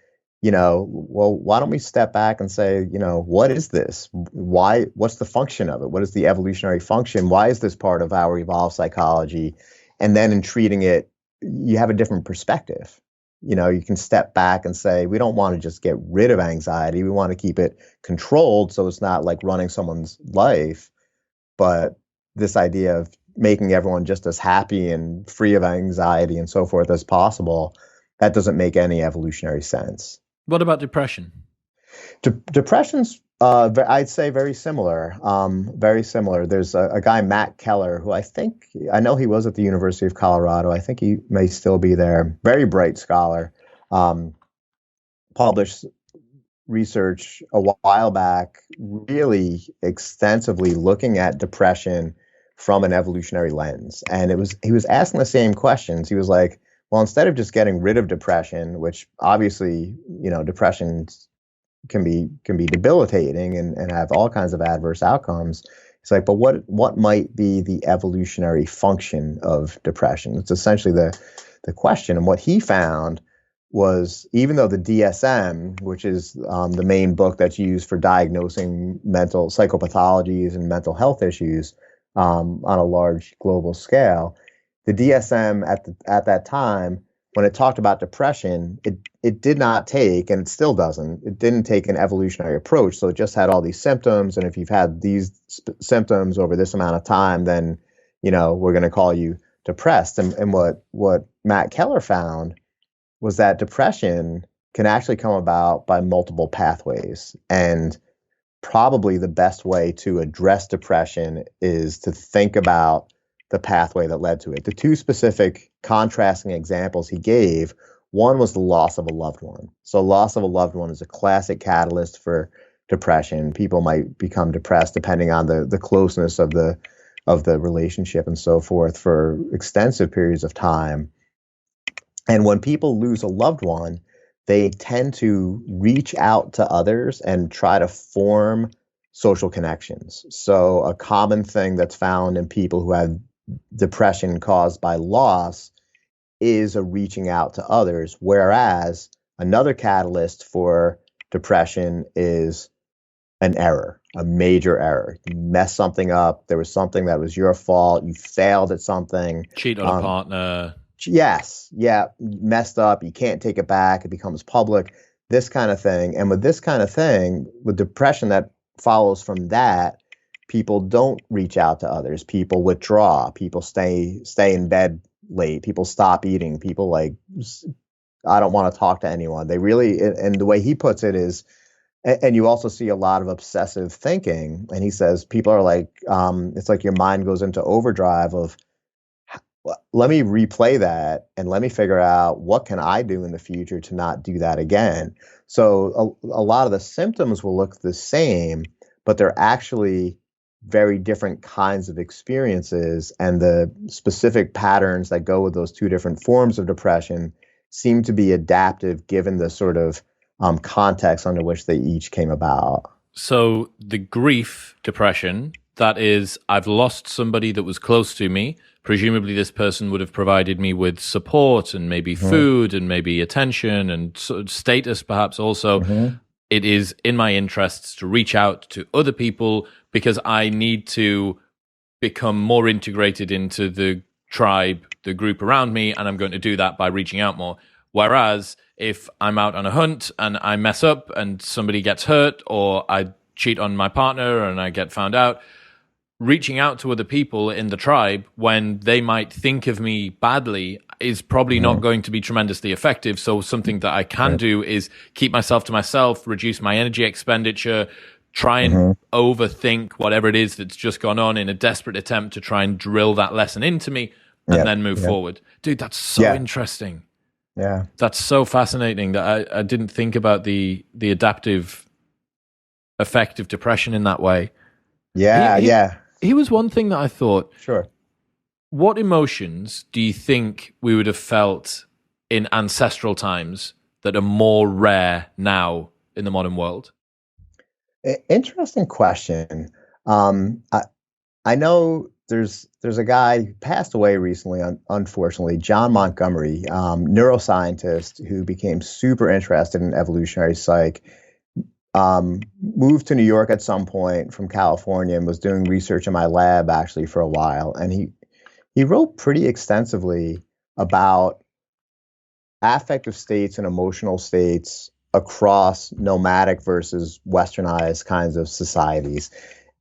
well, why don't we step back and say, what is this? What's the function of it? What is the evolutionary function? Why is this part of our evolved psychology? And then in treating it, you have a different perspective. You can step back and say, we don't want to just get rid of anxiety. We want to keep it controlled so it's not like running someone's life. But this idea of making everyone just as happy and free of anxiety and so forth as possible, that doesn't make any evolutionary sense. What about depression? Depression's, I'd say, very similar. Very similar. There's a guy, Matt Keller, who I know he was at the University of Colorado. I think he may still be there. Very bright scholar. Published research a while back, really extensively looking at depression from an evolutionary lens. And he was asking the same questions. He was like, well, instead of just getting rid of depression, which obviously, depression can be debilitating and have all kinds of adverse outcomes. It's like, but what might be the evolutionary function of depression? It's essentially the question. And what he found was, even though the DSM, which is the main book that's used for diagnosing mental psychopathologies and mental health issues on a large global scale, the DSM at that time, when it talked about depression, it did not take, and it still doesn't, it didn't take an evolutionary approach. So it just had all these symptoms, and if you've had these symptoms over this amount of time, then we're going to call you depressed. And what Matt Keller found was that depression can actually come about by multiple pathways, and probably the best way to address depression is to think about the pathway that led to it. The two specific contrasting examples he gave, one was the loss of a loved one. So loss of a loved one is a classic catalyst for depression. People might become depressed depending on the closeness of the relationship and so forth for extensive periods of time. And when people lose a loved one, they tend to reach out to others and try to form social connections. So a common thing that's found in people who have depression caused by loss is a reaching out to others, whereas another catalyst for depression is an error, a major error. You messed something up. There was something that was your fault. You failed at something. Cheat on a partner. Yes. Yeah. Messed up. You can't take it back. It becomes public, this kind of thing. And with this kind of thing, with depression that follows from that, people don't reach out to others. People withdraw. People stay in bed late. People stop eating. People I don't want to talk to anyone. They really, and the way he puts it is, and you also see a lot of obsessive thinking. And he says people are like, it's like your mind goes into overdrive of, let me replay that and let me figure out what can I do in the future to not do that again. So a lot of the symptoms will look the same, but they're actually very different kinds of experiences, and the specific patterns that go with those two different forms of depression seem to be adaptive given the sort of context under which they each came about. So the grief depression, that is, I've lost somebody that was close to me. Presumably this person would have provided me with support and maybe food and maybe attention and sort of status perhaps also. It is in my interests to reach out to other people because I need to become more integrated into the tribe, the group around me, and I'm going to do that by reaching out more. Whereas if I'm out on a hunt and I mess up and somebody gets hurt, or I cheat on my partner and I get found out, reaching out to other people in the tribe when they might think of me badly is probably not going to be tremendously effective. So something that I can do is keep myself to myself, reduce my energy expenditure, try and overthink whatever it is that's just gone on in a desperate attempt to try and drill that lesson into me and then move forward. Dude, that's so interesting. Yeah. That's so fascinating that I didn't think about the adaptive effect of depression in that way. Yeah. Here was one thing that I thought. Sure. What emotions do you think we would have felt in ancestral times that are more rare now in the modern world? Interesting question. I know there's a guy who passed away recently, unfortunately, John Montgomery, neuroscientist who became super interested in evolutionary psych. Moved to New York at some point from California and was doing research in my lab actually for a while. And he wrote pretty extensively about affective states and emotional states across nomadic versus westernized kinds of societies.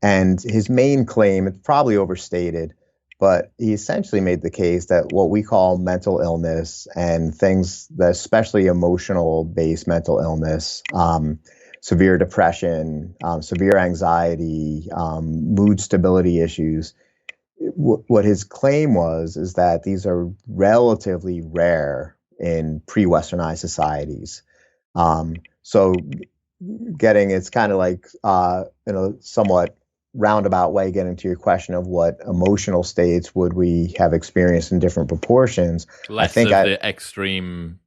And his main claim, it's probably overstated, but he essentially made the case that what we call mental illness and things that especially emotional based mental illness, severe depression, severe anxiety, mood stability issues. What his claim was is that these are relatively rare in pre-Westernized societies. So it's kind of like in a somewhat roundabout way, getting to your question of what emotional states would we have experienced in different proportions. Less of the extreme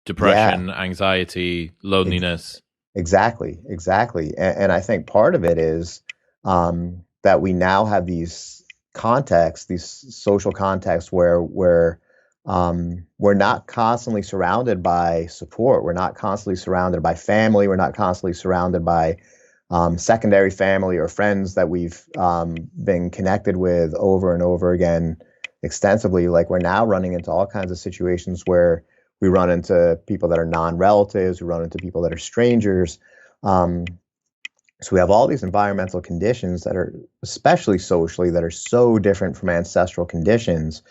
depression, anxiety, loneliness. Exactly. And I think part of it is that we now have these contexts, these social contexts where we're not constantly surrounded by support. We're not constantly surrounded by family. We're not constantly surrounded by secondary family or friends that we've been connected with over and over again extensively. Like we're now running into all kinds of situations where we run into people that are non-relatives. We run into people that are strangers. So we have all these environmental conditions that are, especially socially, that are so different from ancestral conditions.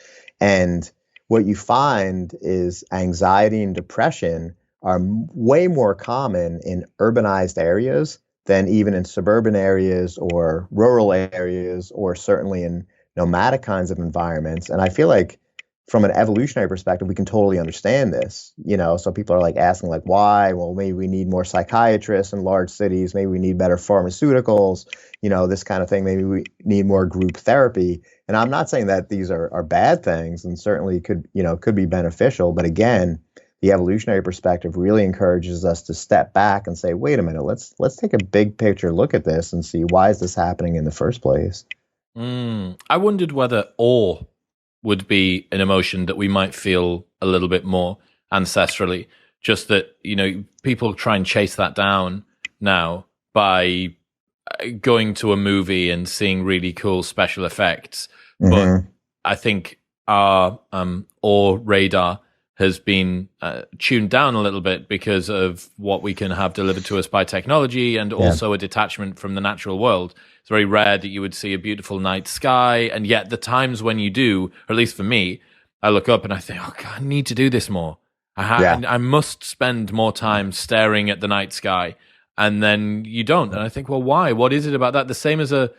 And what you find is anxiety and depression are way more common in urbanized areas than even in suburban areas or rural areas, or certainly in nomadic kinds of environments. And I feel like from an evolutionary perspective, we can totally understand this, so people are like asking like, why? Well, maybe we need more psychiatrists in large cities. Maybe we need better pharmaceuticals, this kind of thing. Maybe we need more group therapy. And I'm not saying that these are bad things, and certainly could be beneficial. But again, the evolutionary perspective really encourages us to step back and say, wait a minute, let's take a big picture look at this and see, why is this happening in the first place? I wondered whether awe would be an emotion that we might feel a little bit more ancestrally. Just that, people try and chase that down now by going to a movie and seeing really cool special effects. But I think our awe radar has been tuned down a little bit because of what we can have delivered to us by technology, and also a detachment from the natural world. It's very rare that you would see a beautiful night sky, and yet the times when you do, or at least for me, I look up and I think, oh God, I need to do this more. Yeah. I must spend more time staring at the night sky. And then you don't. And I think, well, why? What is it about that? The same as a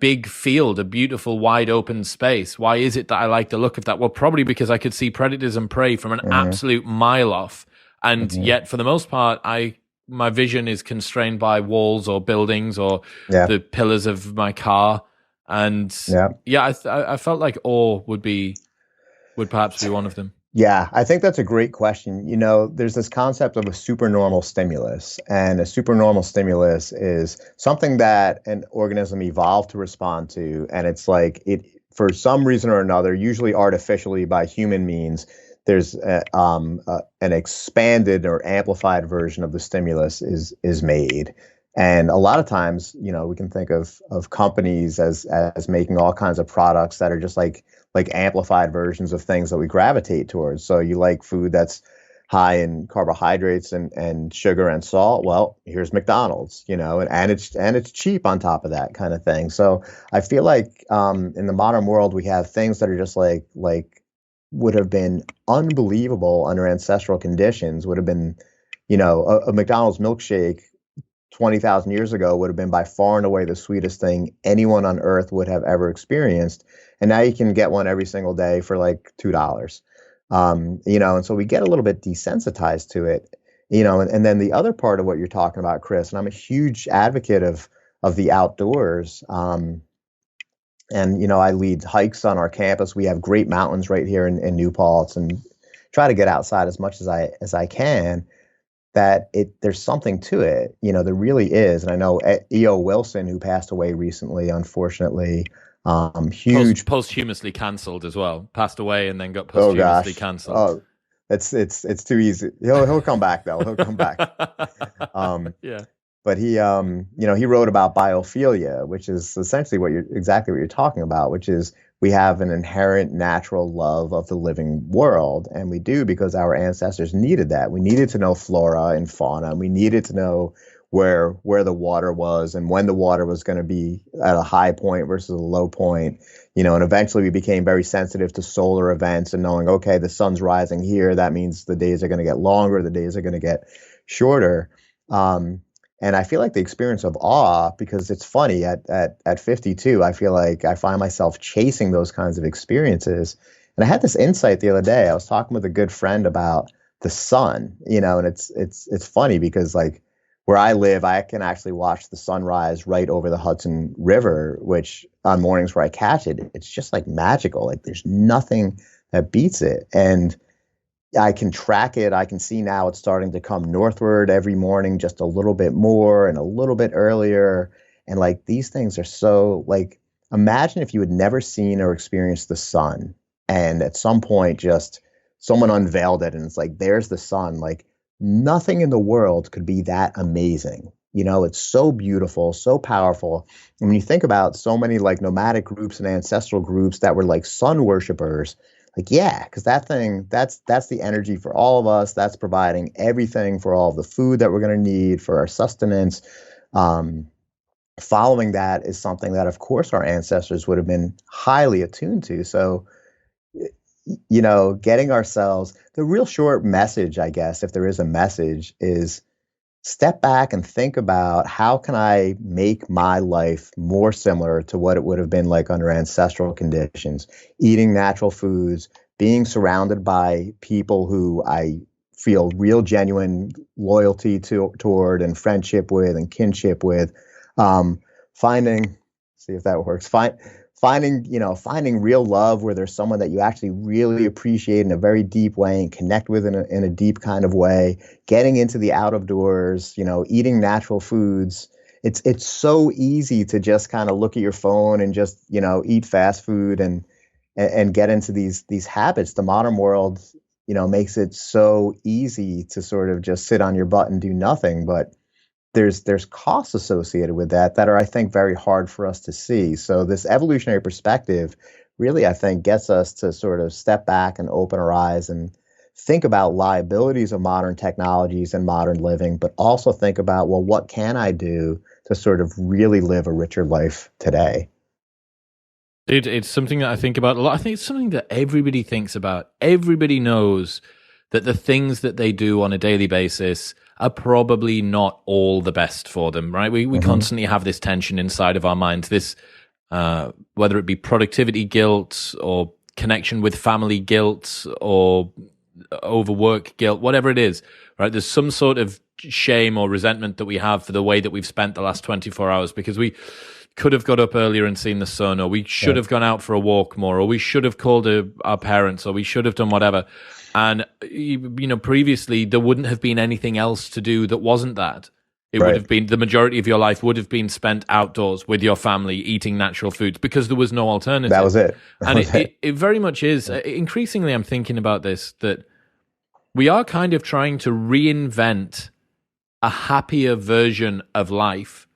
big field, a beautiful, wide open space. Why is it that I like the look of that? Well, probably because I could see predators and prey from an absolute mile off. And yet, for the most part, my vision is constrained by walls or buildings or the pillars of my car. And I felt like awe would perhaps be one of them. Yeah, I think that's a great question. You know, there's this concept of a supernormal stimulus, and a supernormal stimulus is something that an organism evolved to respond to, and it's like it, for some reason or another, usually artificially by human means, there's an expanded or amplified version of the stimulus is made. And a lot of times, you know, we can think of companies as making all kinds of products that are just like amplified versions of things that we gravitate towards. So you like food that's high in carbohydrates and sugar and salt. Well, here's McDonald's, you know, and it's cheap on top of that kind of thing. So I feel like in the modern world we have things that are just like would have been unbelievable under ancestral conditions. Would have been, you know, a McDonald's milkshake 20,000 years ago would have been by far and away the sweetest thing anyone on earth would have ever experienced. And now you can get one every single day for like $2. You know, and so we get a little bit desensitized to it, you know, and then the other part of what you're talking about, Chris, and I'm a huge advocate of the outdoors. And, you know, I lead hikes on our campus. We have great mountains right here in New Paltz, and try to get outside as much as I can. That there's something to it, you know, there really is. And I know E.O. Wilson, who passed away recently, unfortunately, huge posthumously cancelled as well, passed away and then got posthumously cancelled. Oh, it's too easy. He'll come back though. He'll come back. Yeah. But he, you know, he wrote about biophilia, which is essentially what you're talking about, which is we have an inherent natural love of the living world. And we do because our ancestors needed that. We needed to know flora and fauna. And we needed to know where the water was and when the water was going to be at a high point versus a low point. You know, and eventually we became very sensitive to solar events and knowing, okay, the sun's rising here. That means the days are going to get longer. The days are going to get shorter. And I feel like the experience of awe, because it's funny, at 52, I feel like I find myself chasing those kinds of experiences. And I had this insight the other day. I was talking with a good friend about the sun, you know, and it's funny because like where I live, I can actually watch the sunrise right over the Hudson River, which on mornings where I catch it, it's just like magical. Like there's nothing that beats it. And I can track it. I can see now it's starting to come northward every morning, just a little bit more and a little bit earlier. And like these things are so like, imagine if you had never seen or experienced the sun and at some point just someone unveiled it and it's like, there's the sun. Like nothing in the world could be that amazing. You know, it's so beautiful, so powerful. And when you think about so many like nomadic groups and ancestral groups that were like sun worshipers, like, yeah, because that thing, that's the energy for all of us. That's providing everything for all of the food that we're going to need for our sustenance. Following that is something that, of course, our ancestors would have been highly attuned to. So, you know, getting ourselves, the real short message, I guess, if there is a message, is step back and think about how can I make my life more similar to what it would have been like under ancestral conditions, eating natural foods, being surrounded by people who I feel real genuine loyalty toward and friendship with and kinship with, finding, see if that works, finding real love where there's someone that you actually really appreciate in a very deep way and connect with in a deep kind of way, getting into the out of doors, you know, eating natural foods. It's so easy to just kind of look at your phone and just, you know, eat fast food and get into these habits. The modern world, you know, makes it so easy to sort of just sit on your butt and do nothing. But there's costs associated with that are, I think, very hard for us to see. So this evolutionary perspective really, I think, gets us to sort of step back and open our eyes and think about liabilities of modern technologies and modern living, but also think about, well, what can I do to sort of really live a richer life today? It's something that I think about a lot. I think it's something that everybody thinks about. Everybody knows that the things that they do on a daily basis are probably not all the best for them, right? We constantly have this tension inside of our minds, this whether it be productivity guilt or connection with family guilt or overwork guilt, whatever it is, right? There's some sort of shame or resentment that we have for the way that we've spent the last 24 hours because we could have got up earlier and seen the sun, or we should have gone out for a walk more, or we should have called our parents, or we should have done whatever. And, previously there wouldn't have been anything else to do that wasn't that. It would have been, the majority of your life would have been spent outdoors with your family, eating natural foods, because there was no alternative. That was it. It very much is. Increasingly, I'm thinking about this, that we are kind of trying to reinvent a happier version of life.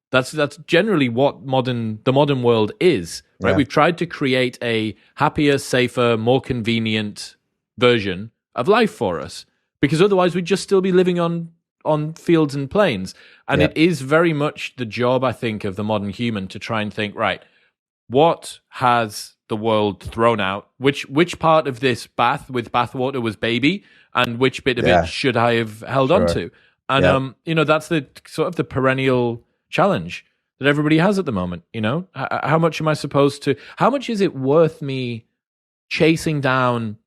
That's generally what the modern world is, right? Yeah. We've tried to create a happier, safer, more convenient version of life for us, because otherwise we'd just still be living on fields and plains. And it is very much the job, I think, of the modern human to try and think, right, what has the world thrown out? Which part of this bath with bathwater was baby, and which bit of it should I have held on to? And that's the sort of the perennial challenge that everybody has at the moment. How much am I supposed to? How much is it worth me chasing down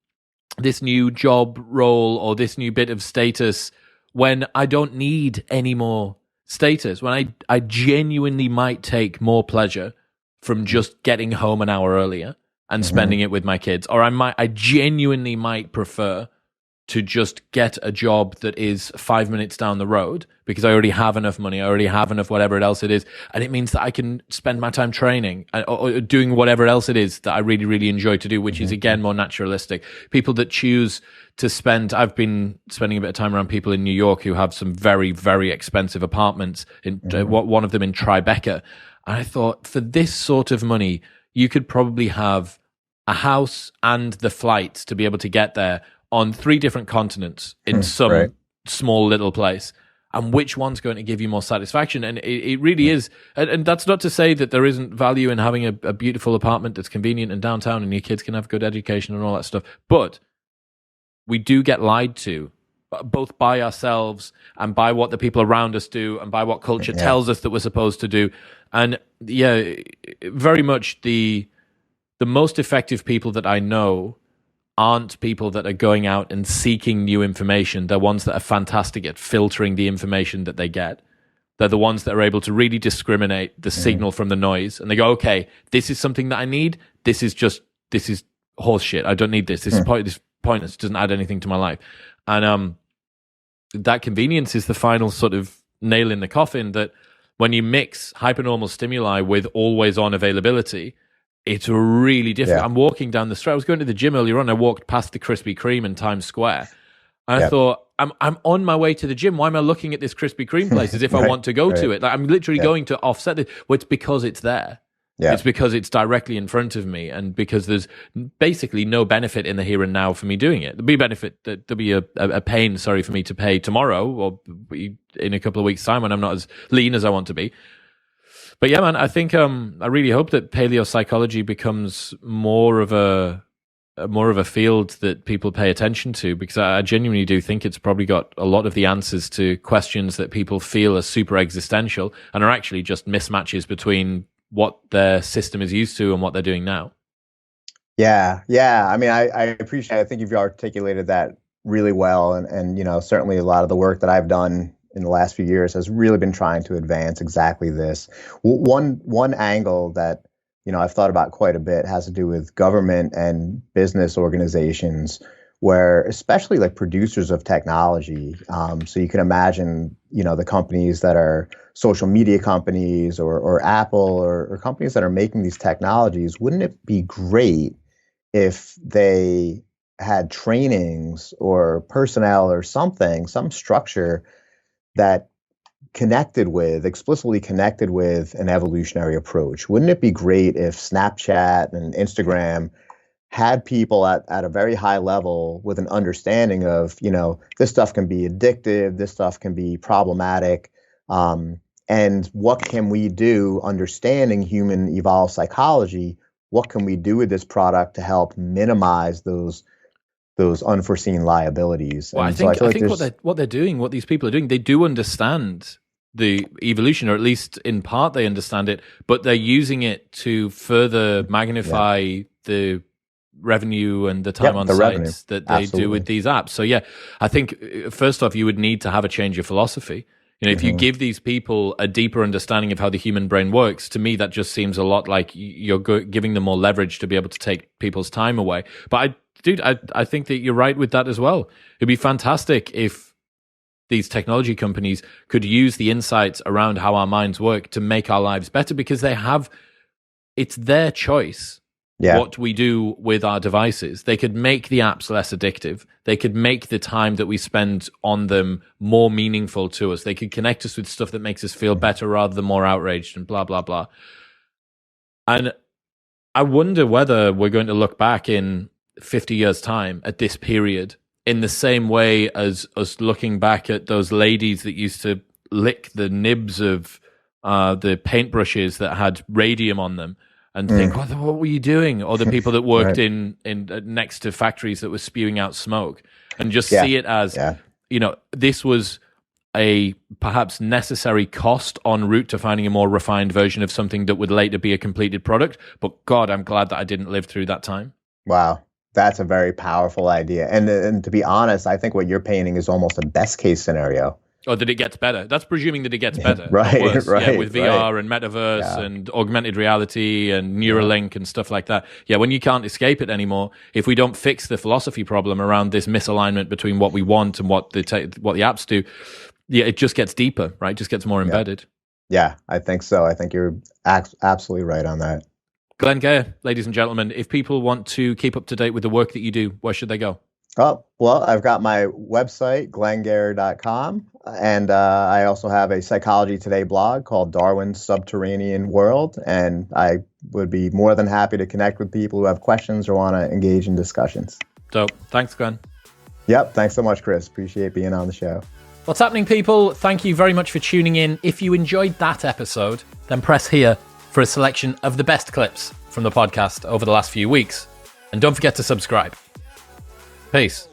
this new job role or this new bit of status when I don't need any more status? When I genuinely might take more pleasure from just getting home an hour earlier and spending it with my kids, or I genuinely might prefer to just get a job that is 5 minutes down the road because I already have enough money, I already have enough whatever else it is, and it means that I can spend my time training or doing whatever else it is that I really, really enjoy to do, which is, again, more naturalistic. People that choose to spend... I've been spending a bit of time around people in New York who have some very, very expensive apartments, one of them in Tribeca, and I thought, for this sort of money, you could probably have a house and the flights to be able to get there on 3 different continents in some small little place. And which one's going to give you more satisfaction? And it really is. And that's not to say that there isn't value in having a beautiful apartment that's convenient and downtown and your kids can have good education and all that stuff. But we do get lied to, both by ourselves and by what the people around us do and by what culture tells us that we're supposed to do. And very much the most effective people that I know aren't people that are going out and seeking new information. They're ones that are fantastic at filtering the information that they get. They're the ones that are able to really discriminate the signal from the noise. And they go, okay, this is something that I need. This is horse shit. I don't need this. This is pointless. It doesn't add anything to my life. And that convenience is the final sort of nail in the coffin, that when you mix hypernormal stimuli with always on availability, it's really difficult. I'm walking down the street. I was going to the gym earlier on. I walked past the Krispy Kreme in Times Square. And I thought, I'm on my way to the gym. Why am I looking at this Krispy Kreme place as if I want to go to it? Like, I'm literally going to offset it. Well, it's because it's there. It's because it's directly in front of me, and because there's basically no benefit in the here and now for me doing it. There'll be a benefit, there'll be a pain, for me to pay tomorrow or in a couple of weeks' time when I'm not as lean as I want to be. But yeah, man, I think I really hope that paleopsychology becomes more of a field that people pay attention to, because I genuinely do think it's probably got a lot of the answers to questions that people feel are super existential and are actually just mismatches between what their system is used to and what they're doing now. Yeah. I mean, I appreciate it. I think you've articulated that really well, and certainly a lot of the work that I've done in the last few years has really been trying to advance exactly this. One angle that I've thought about quite a bit has to do with government and business organizations, where especially like producers of technology. So you can imagine the companies that are social media companies or Apple or companies that are making these technologies. Wouldn't it be great if they had trainings or personnel or some structure that explicitly connected with an evolutionary approach? Wouldn't it be great if Snapchat and Instagram had people at a very high level with an understanding of, this stuff can be addictive, this stuff can be problematic, and what can we do, understanding human evolved psychology, what can we do with this product to help minimize those those unforeseen liabilities. Well, And I so I think feel I like think there's what they're doing, what these people are doing, they do understand the evolution, or at least in part they understand it, but they're using it to further magnify the revenue and the time on the revenue. sites that they do with these apps. So yeah, I think first off, you would need to have a change of philosophy. You know, if you give these people a deeper understanding of how the human brain works, to me, that just seems a lot like you're giving them more leverage to be able to take people's time away. But I think that you're right with that as well. It'd be fantastic if these technology companies could use the insights around how our minds work to make our lives better, because it's their choice what we do with our devices. They could make the apps less addictive. They could make the time that we spend on them more meaningful to us. They could connect us with stuff that makes us feel better rather than more outraged and blah, blah, blah. And I wonder whether we're going to look back in 50 years' time at this period in the same way as us looking back at those ladies that used to lick the nibs of the paintbrushes that had radium on them and think, what were you doing? Or the people that worked in next to factories that were spewing out smoke, and just see it as, you know, this was a perhaps necessary cost en route to finding a more refined version of something that would later be a completed product. But God, I'm glad that I didn't live through that time. Wow. That's a very powerful idea. And to be honest, I think what you're painting is almost a best case scenario. Or that it gets better. That's presuming that it gets better. Right. Yeah, with VR and metaverse and augmented reality and Neuralink and stuff like that. Yeah, when you can't escape it anymore, if we don't fix the philosophy problem around this misalignment between what we want and what the apps do, yeah, it just gets deeper, right? It just gets more embedded. Yeah, I think so. I think you're absolutely right on that. Glenn Geher, ladies and gentlemen, if people want to keep up to date with the work that you do, where should they go? Oh, well, I've got my website, glengeher.com, and I also have a Psychology Today blog called Darwin's Subterranean World, and I would be more than happy to connect with people who have questions or want to engage in discussions. Dope. Thanks, Glenn. Yep. Thanks so much, Chris. Appreciate being on the show. What's happening, people? Thank you very much for tuning in. If you enjoyed that episode, then press here for a selection of the best clips from the podcast over the last few weeks. And don't forget to subscribe. Peace.